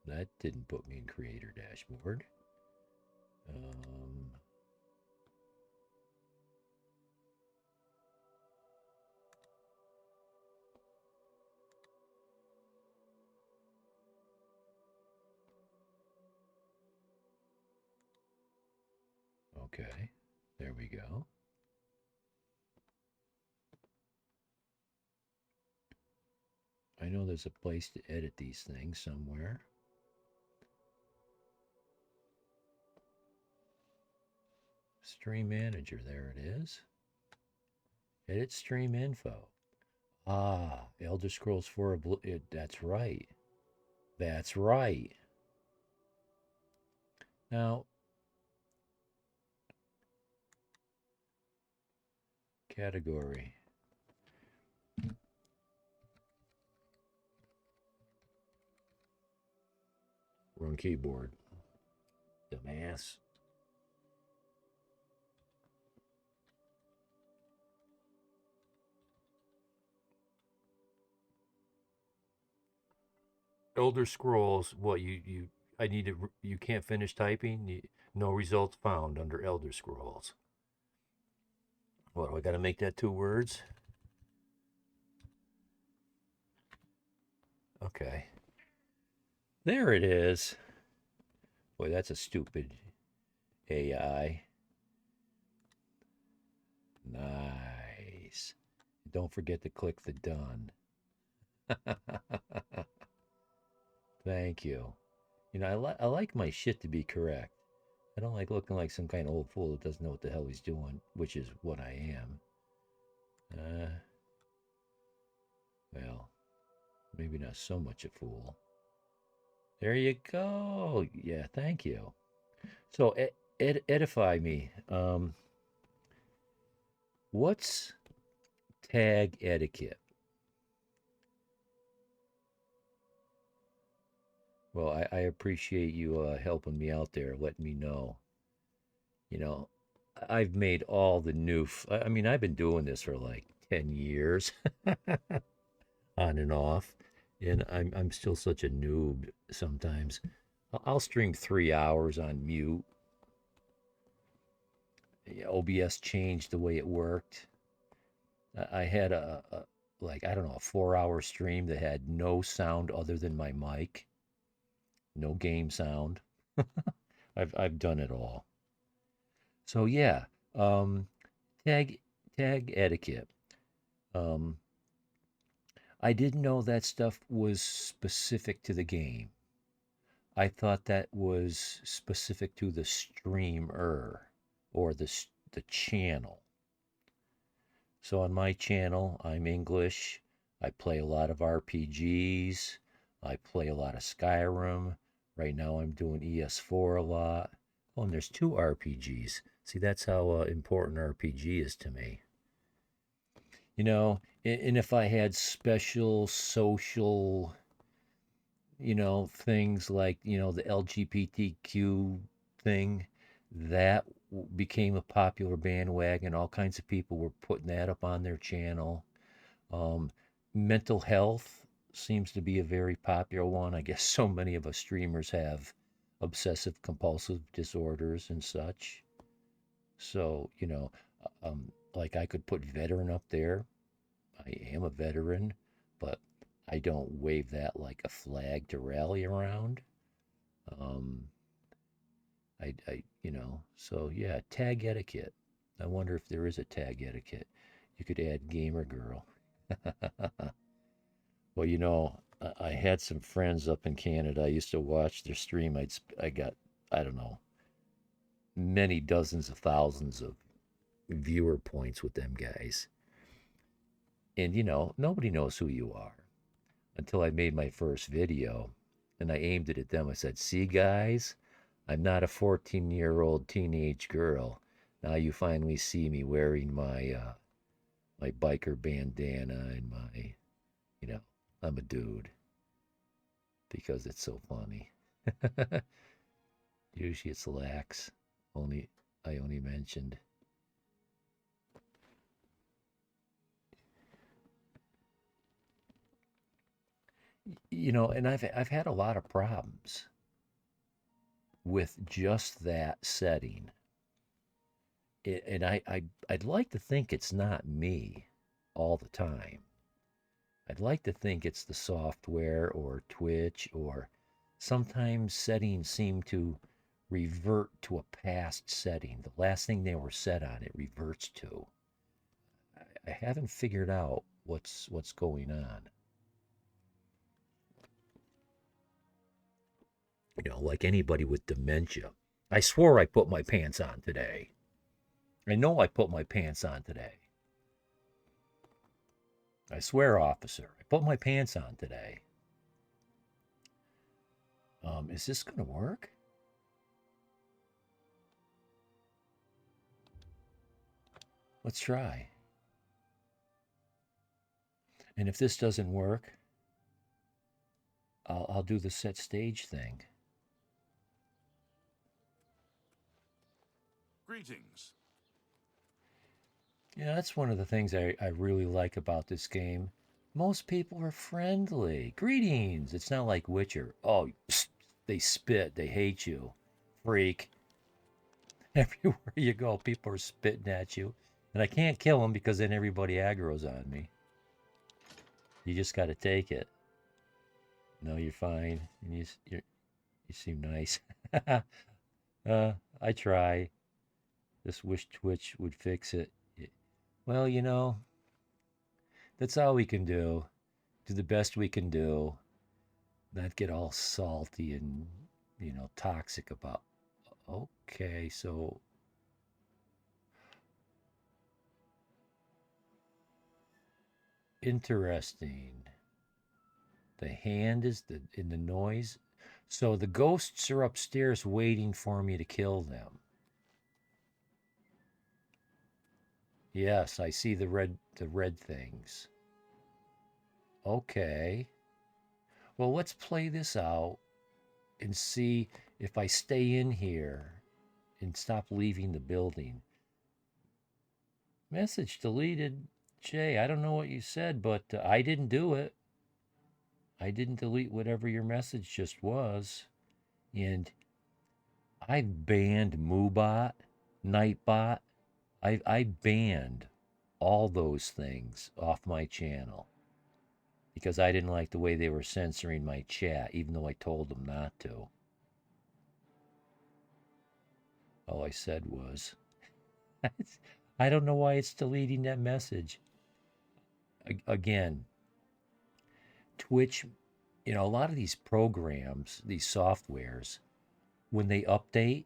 A: That didn't put me in creator dashboard. Okay, there we go. I know there's a place to edit these things somewhere. Stream manager, there it is. Edit stream info. Ah, Elder Scrolls 4 that's right. That's right. Now, category. Wrong keyboard. Dumbass. Elder Scrolls, what I need to, you can't finish typing? No results found under Elder Scrolls. What, do I got to make that 2 words? Okay. There it is. Boy, that's a stupid AI. Nice. Don't forget to click the done. Thank you. You know, I like my shit to be correct. I don't like looking like some kind of old fool that doesn't know what the hell he's doing, which is what I am. Well, maybe not so much a fool. There you go. Yeah, thank you. So, edify me. What's tag etiquette? Well, I appreciate you helping me out there, letting me know. You know, I've made all the new. I mean, I've been doing this for like 10 years, on and off, and I'm still such a noob sometimes. I'll stream 3 hours on mute. OBS changed the way it worked. I had like, I don't know, a 4-hour stream that had no sound other than my mic. No game sound. I've done it all. So yeah, tag etiquette. I didn't know that stuff was specific to the game. I thought that was specific to the streamer or the channel. So on my channel, I'm English. I play a lot of RPGs. I play a lot of Skyrim. Right now I'm doing ES4 a lot. Oh, and there's 2 RPGs. See, that's how important RPG is to me. You know, and if I had special social, things like, the LGBTQ thing, that became a popular bandwagon. All kinds of people were putting that up on their channel. Mental health seems to be a very popular one. I guess so many of us streamers have obsessive compulsive disorders and such. So, like I could put veteran up there. I am a veteran, but I don't wave that like a flag to rally around. So yeah, tag etiquette. I wonder if there is a tag etiquette. You could add gamer girl. Well, I had some friends up in Canada. I used to watch their stream. I got, I don't know, many dozens of thousands of viewer points with them guys. And nobody knows who you are until I made my first video and I aimed it at them. I said, "See, guys, I'm not a 14-year-old teenage girl. Now you finally see me wearing my biker bandana and you know, I'm a dude because it's so funny." Usually it's lax. I only mentioned. And I've had a lot of problems with just that setting. And I'd like to think it's not me all the time. I'd like to think it's the software or Twitch, or sometimes settings seem to revert to a past setting. The last thing they were set on, it reverts to. I haven't figured out what's going on. Like anybody with dementia. I swore I put my pants on today. I know I put my pants on today. I swear, officer, I put my pants on today. Is this going to work? Let's try. And if this doesn't work, I'll do the set stage thing.
G: Greetings.
A: That's one of the things I really like about this game. Most people are friendly. Greetings. It's not like Witcher. Oh, psst, they spit. They hate you. Freak. Everywhere you go, people are spitting at you. And I can't kill them because then everybody aggro's on me. You just got to take it. No, you're fine. And you seem nice. I try. Just wish Twitch would fix it. Well, that's all we can do. Do the best we can do. Not get all salty and, toxic about. Okay, so. Interesting. The hand is in the noise. So the ghosts are upstairs waiting for me to kill them. Yes, I see the red things. Okay. Well, let's play this out and see if I stay in here and stop leaving the building. Message deleted. Jay, I don't know what you said, but I didn't do it. I didn't delete whatever your message just was. And I've banned Moobot, Nightbot. I banned all those things off my channel because I didn't like the way they were censoring my chat, even though I told them not to. All I said was, I don't know why it's deleting that message. Again, Twitch, a lot of these programs, these softwares, when they update,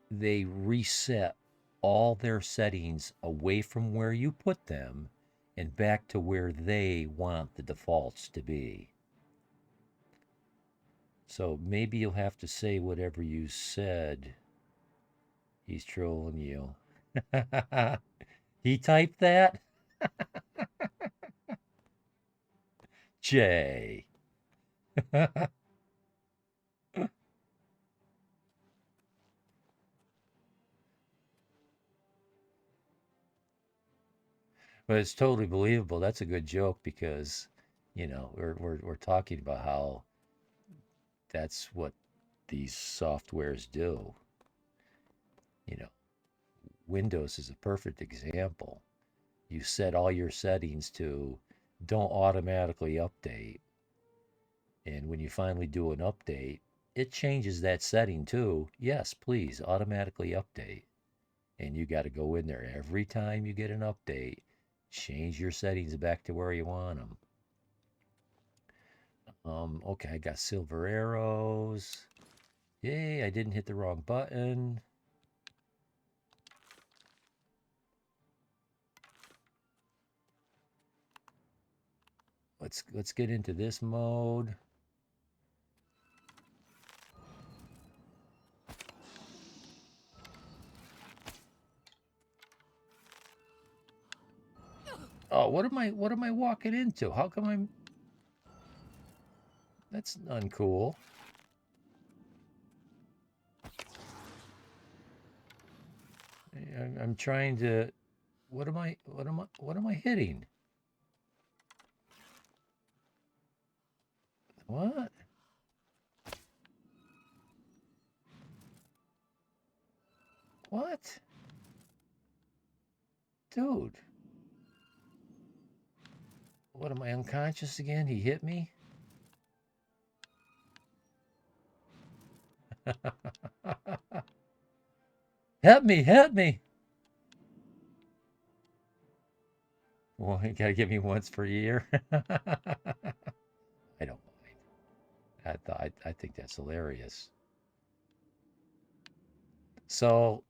A: they reset all their settings away from where you put them and back to where they want the defaults to be. So maybe you'll have to say whatever you said. He's trolling you. He typed that? Jay. But it's totally believable. That's a good joke because, we're talking about how that's what these softwares do. Windows is a perfect example. You set all your settings to don't automatically update. And when you finally do an update, it changes that setting too. Yes, please automatically update. And you got to go in there every time you get an update, change your settings back to where you want them. Okay, I got silver arrows. Yay, I didn't hit the wrong button. Let's get into this mode. Oh, what am I walking into? How come I'm That's uncool. I'm trying to what am I hitting? What? What? Dude. What am I unconscious again? He hit me? Help me, help me. Well, you gotta give me once per year. I don't mind. I think that's hilarious. So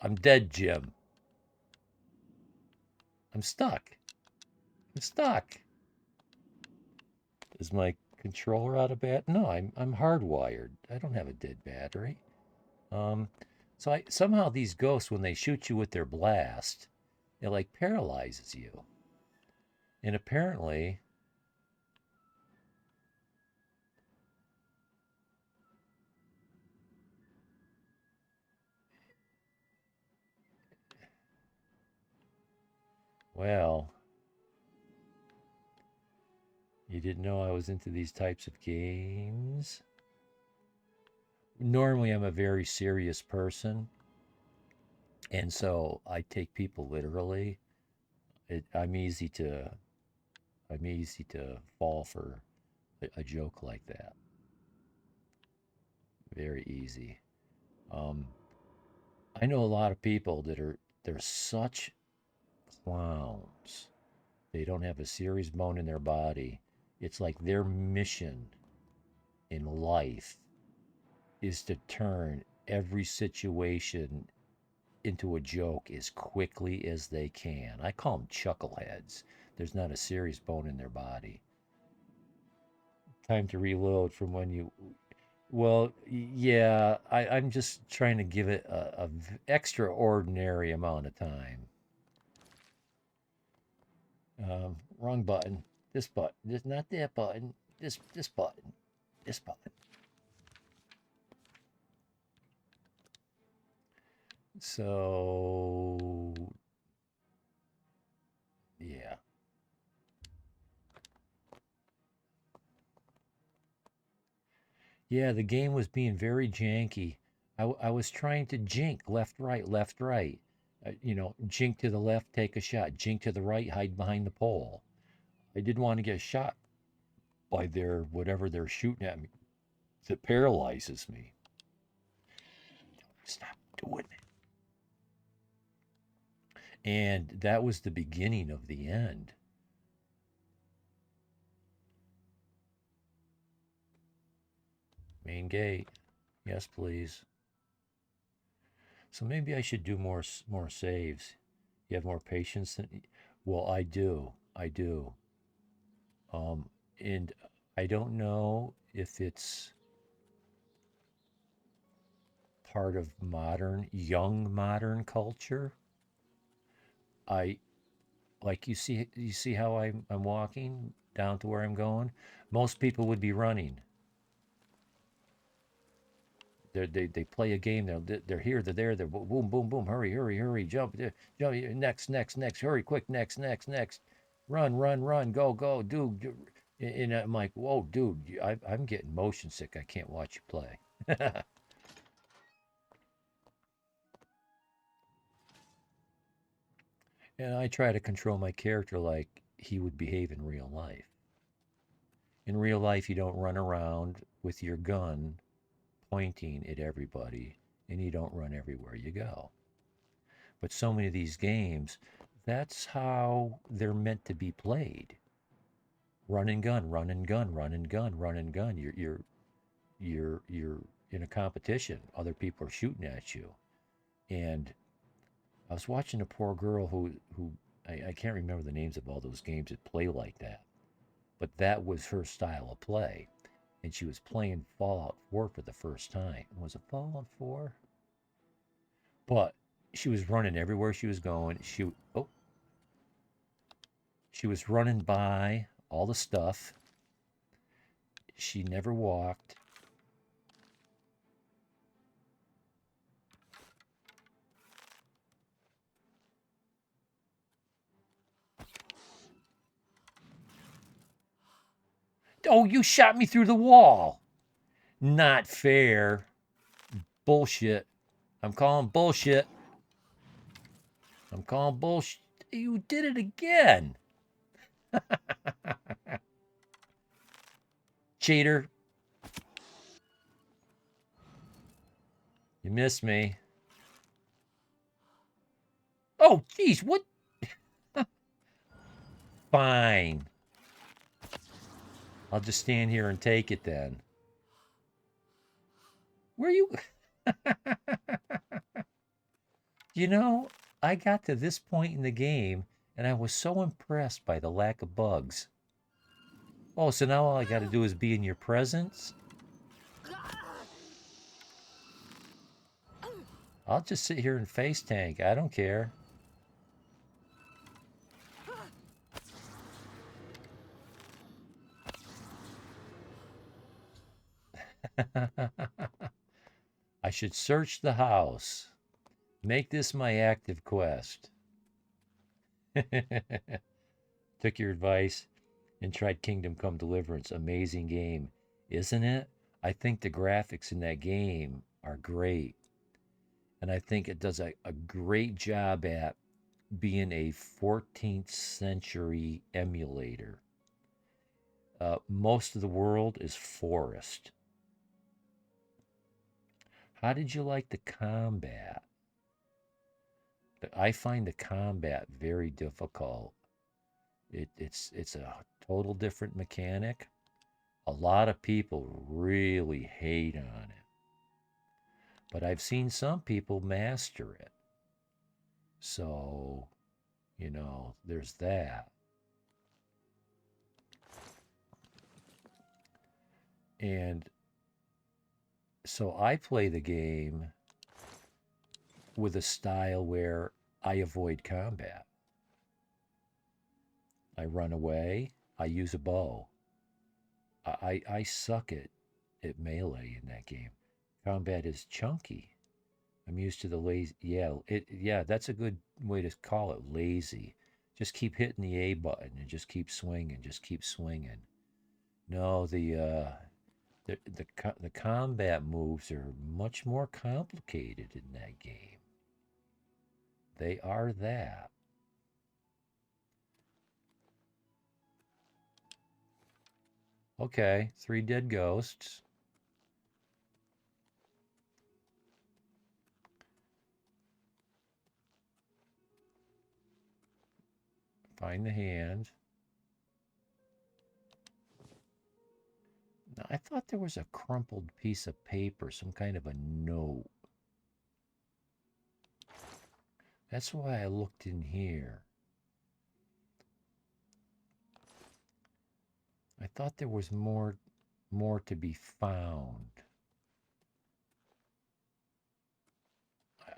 A: I'm dead, Jim. I'm stuck. I'm stuck. Is my controller out of bat? No, I'm hardwired. I don't have a dead battery. So somehow these ghosts, when they shoot you with their blast, it like paralyzes you. And apparently, well, you didn't know I was into these types of games. Normally, I'm a very serious person, and so I take people literally. I'm easy to fall for a joke like that. Very easy. I know a lot of people they're such clowns. They don't have a serious bone in their body. It's like their mission in life is to turn every situation into a joke as quickly as they can. I call them chuckleheads. There's not a serious bone in their body. Time to reload from when you. Well, yeah, I'm just trying to give it a extraordinary amount of time. Wrong button. This button. This not that button. This button. This button. So yeah. Yeah, the game was being very janky. I was trying to jink left, right, left, right. Jink to the left, take a shot. Jink to the right, hide behind the pole. I didn't want to get shot by their whatever they're shooting at me that paralyzes me. Stop doing it. And that was the beginning of the end. Main gate. Yes, please. So maybe I should do more saves. You have more patience than well, I do. I do. And I don't know if it's part of young modern culture. I like you see how I'm walking down to where I'm going. Most people would be running. They play a game. They're here. They're there. They're boom, boom, boom. Hurry, hurry, hurry. Jump, jump. Next, next, next. Hurry, quick. Next, next, next. Run, run, run. Go, go, dude. And I'm like, whoa, dude. I'm getting motion sick. I can't watch you play. And I try to control my character like he would behave in real life. In real life, you don't run around with your gun pointing at everybody, and you don't run everywhere you go. But so many of these games, that's how they're meant to be played. Run and gun, run and gun, run and gun, run and gun. You're in a competition. Other people are shooting at you. And I was watching a poor girl who I can't remember the names of all those games that play like that. But that was her style of play. And she was playing Fallout 4 for the first time. Was it Fallout 4? But she was running everywhere she was going. She was running by all the stuff. She never walked. Oh, you shot me through the wall. Not fair. Bullshit. I'm calling bullshit. I'm calling bullshit. You did it again. Cheater. You missed me. Oh, geez, what? Fine. I'll just stand here and take it then. Where you? You know, I got to this point in the game and I was so impressed by the lack of bugs. Oh, so now all I got to do is be in your presence? I'll just sit here and face tank. I don't care. I should search the house. Make this my active quest. Took your advice and tried Kingdom Come Deliverance. Amazing game, isn't it? I think the graphics in that game are great. And I think it does a great job at being a 14th century emulator. Most of the world is forest. How did you like the combat? I find the combat very difficult. It's a total different mechanic. A lot of people really hate on it. But I've seen some people master it. So, there's that. And so I play the game with a style where I avoid combat. I run away. I use a bow. I suck at melee in that game. Combat is chunky. I'm used to the lazy. Yeah, that's a good way to call it, lazy. Just keep hitting the A button and just keep swinging. Just keep swinging. No, the combat moves are much more complicated in that game. They are that. Okay, 3 dead ghosts. Find the hand. Now, I thought there was a crumpled piece of paper, some kind of a note. That's why I looked in here. I thought there was more to be found.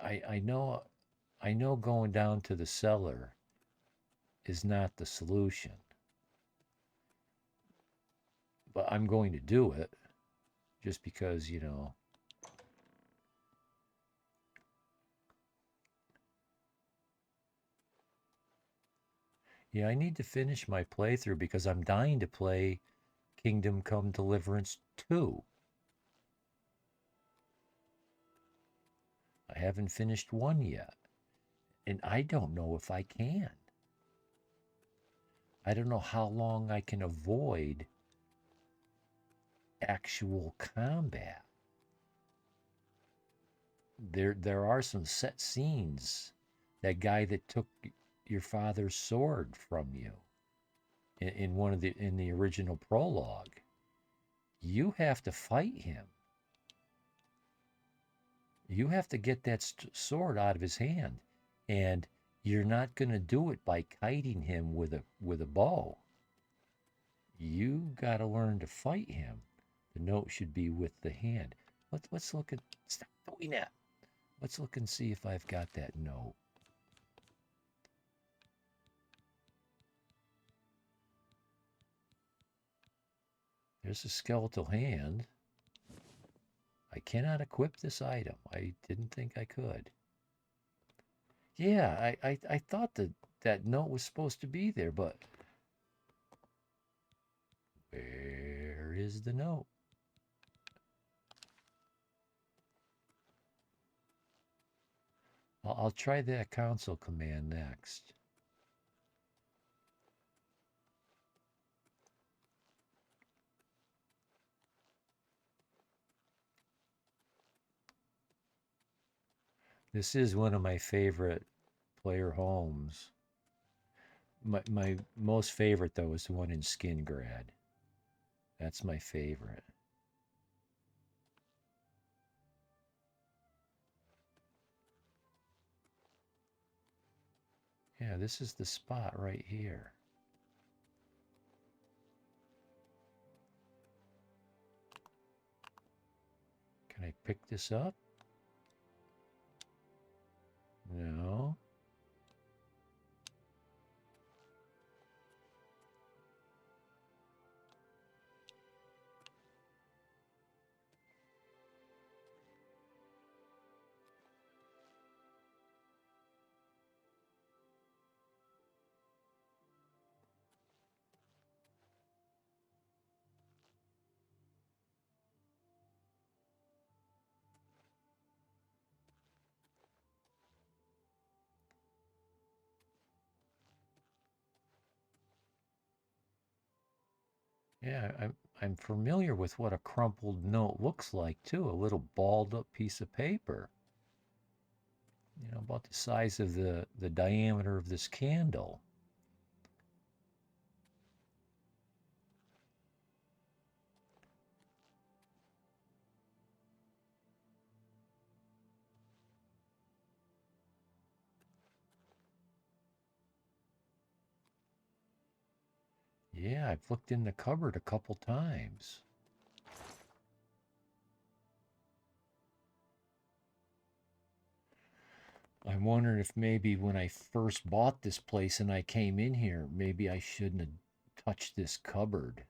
A: I know going down to the cellar is not the solution. But I'm going to do it just because, Yeah, I need to finish my playthrough because I'm dying to play Kingdom Come Deliverance 2. I haven't finished 1 yet. And I don't know if I can. I don't know how long I can avoid actual combat. There are some set scenes. That guy that took your father's sword from you in one of the original prologue. You have to fight him. You have to get that sword out of his hand, and you're not going to do it by kiting him with a bow. You got to learn to fight him. The note should be with the hand. Let's look at. Stop doing that. Let's look and see if I've got that note. There's a skeletal hand. I cannot equip this item. I didn't think I could. Yeah, I thought that note was supposed to be there, but where is the note? I'll try that console command next. This is one of my favorite player homes. My most favorite, though, is the one in Skingrad. That's my favorite. Yeah, this is the spot right here. Can I pick this up? No. Yeah, I'm familiar with what a crumpled note looks like too. A little balled up piece of paper. You know, about the size of the diameter of this candle. Yeah, I've looked in the cupboard a couple times. I'm wondering if maybe when I first bought this place and I came in here, maybe I shouldn't have touched this cupboard.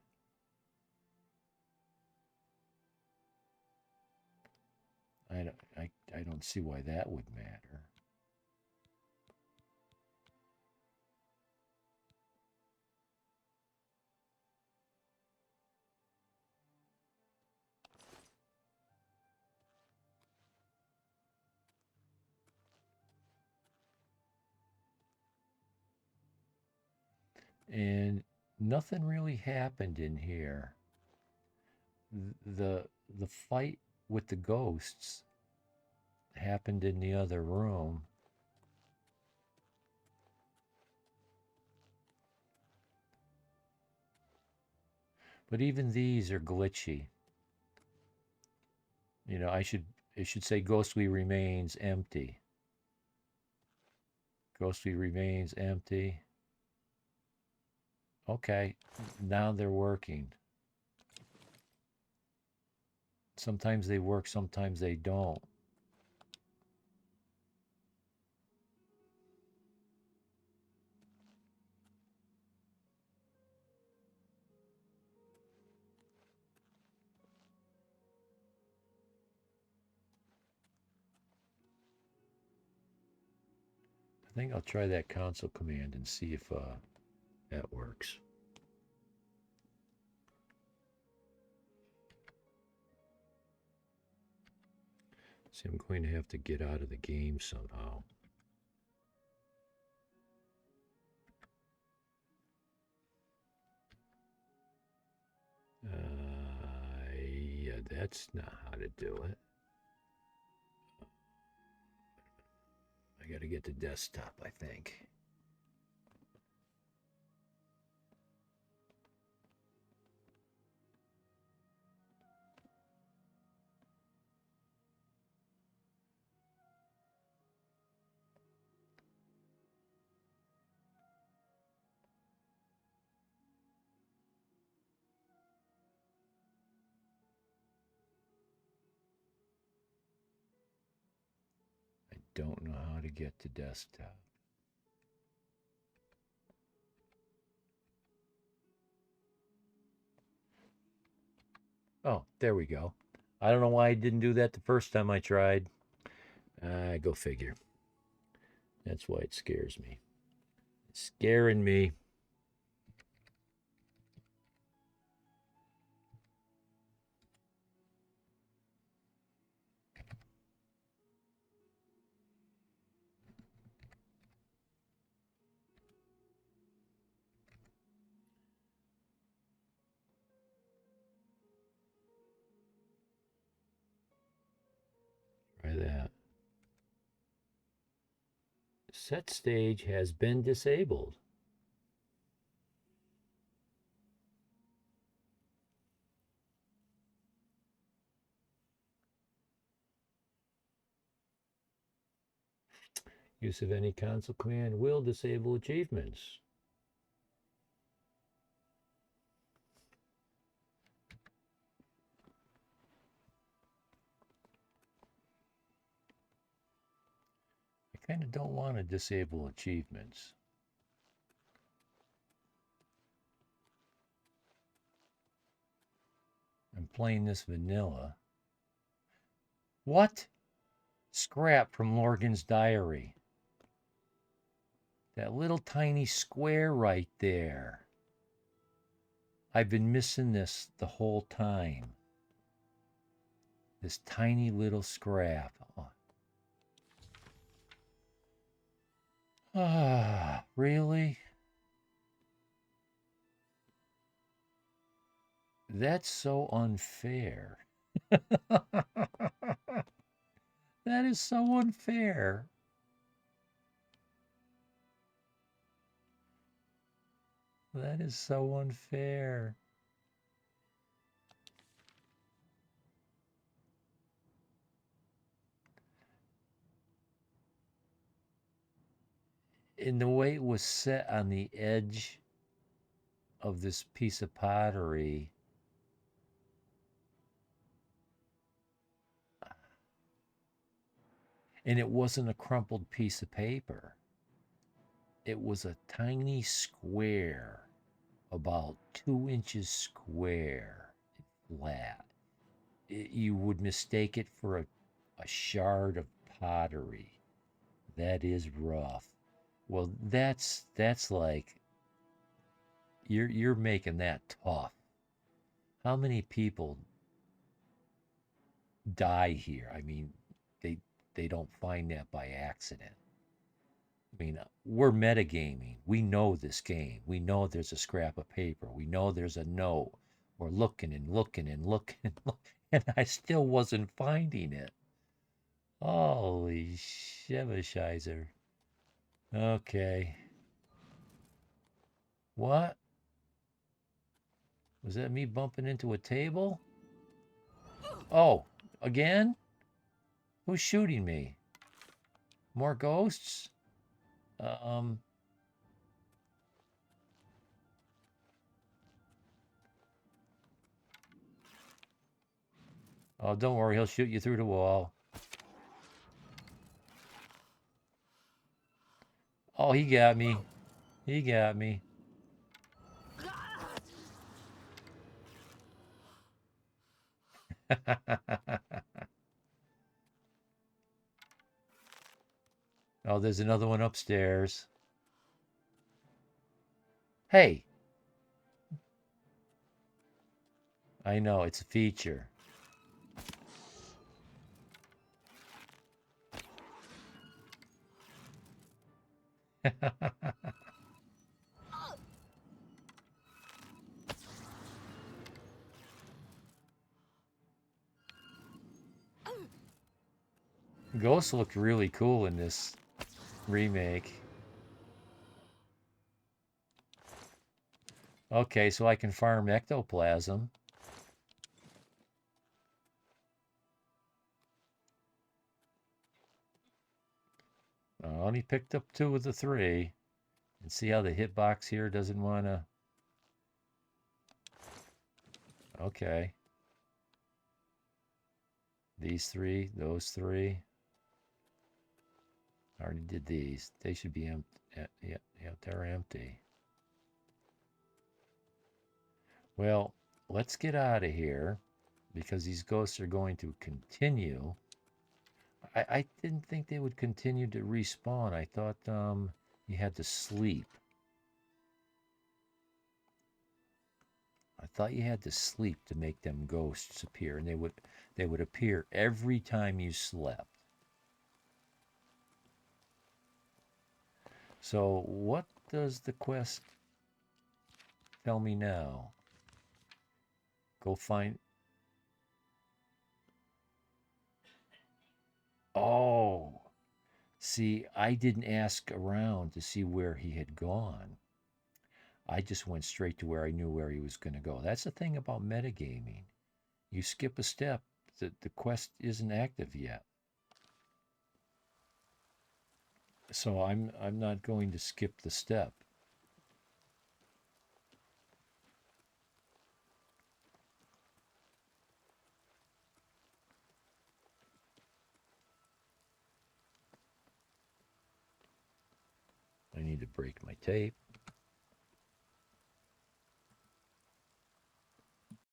A: I don't see why that would matter. And nothing really happened in here. The fight with the ghosts happened in the other room. But even these are glitchy. You know, it should say ghostly remains empty. Ghostly remains empty. Okay, now they're working. Sometimes they work, sometimes they don't. I think I'll try that console command and see if that works. See, I'm going to have to get out of the game somehow. That's not how to do it. I gotta get to desktop, I think. Don't know how to get to desktop. Oh, there we go. I don't know why I didn't do that the first time I tried. Go figure. That's why it scares me. It's scaring me. Try that. Set stage has been disabled. Use of any console command will disable achievements. I kind of don't want to disable achievements. I'm playing this vanilla. What? Scrap from Lorgan's diary. That little tiny square right there. I've been missing this the whole time. This tiny little scrap. Ah, really? That's so unfair. That is so unfair. That is so unfair. In the way it was set on the edge of this piece of pottery, and it wasn't a crumpled piece of paper. It was a tiny square, about 2 inches square, flat. You would mistake it for a shard of pottery. That is rough. Well, that's like you're making that tough. How many people die here? I mean, they don't find that by accident. I mean, we're metagaming. We know this game. We know there's a scrap of paper. We know there's a note. We're looking and looking and looking and looking, and I still wasn't finding it. Holy shiver. Okay. What? Was that me bumping into a table? Oh, again? Who's shooting me? More ghosts? Oh, don't worry, he'll shoot you through the wall. Oh, he got me. He got me. Oh, there's another one upstairs. Hey. I know, it's a feature. Ghosts looked really cool in this remake. Okay, so I can farm ectoplasm. I only picked up 2 of the 3. And see how the hitbox here doesn't want to... Okay. These 3, those 3. I already did these. They should be empty. Yeah, they're empty. Well, let's get out of here because these ghosts are going to continue. I didn't think they would continue to respawn. I thought you had to sleep. I thought you had to sleep to make them ghosts appear, and they would appear every time you slept. So what does the quest tell me now? Go find... Oh, see, I didn't ask around to see where he had gone. I just went straight to where I knew where he was going to go. That's the thing about metagaming. You skip a step, the quest isn't active yet. So I'm not going to skip the step. I need to break my tape.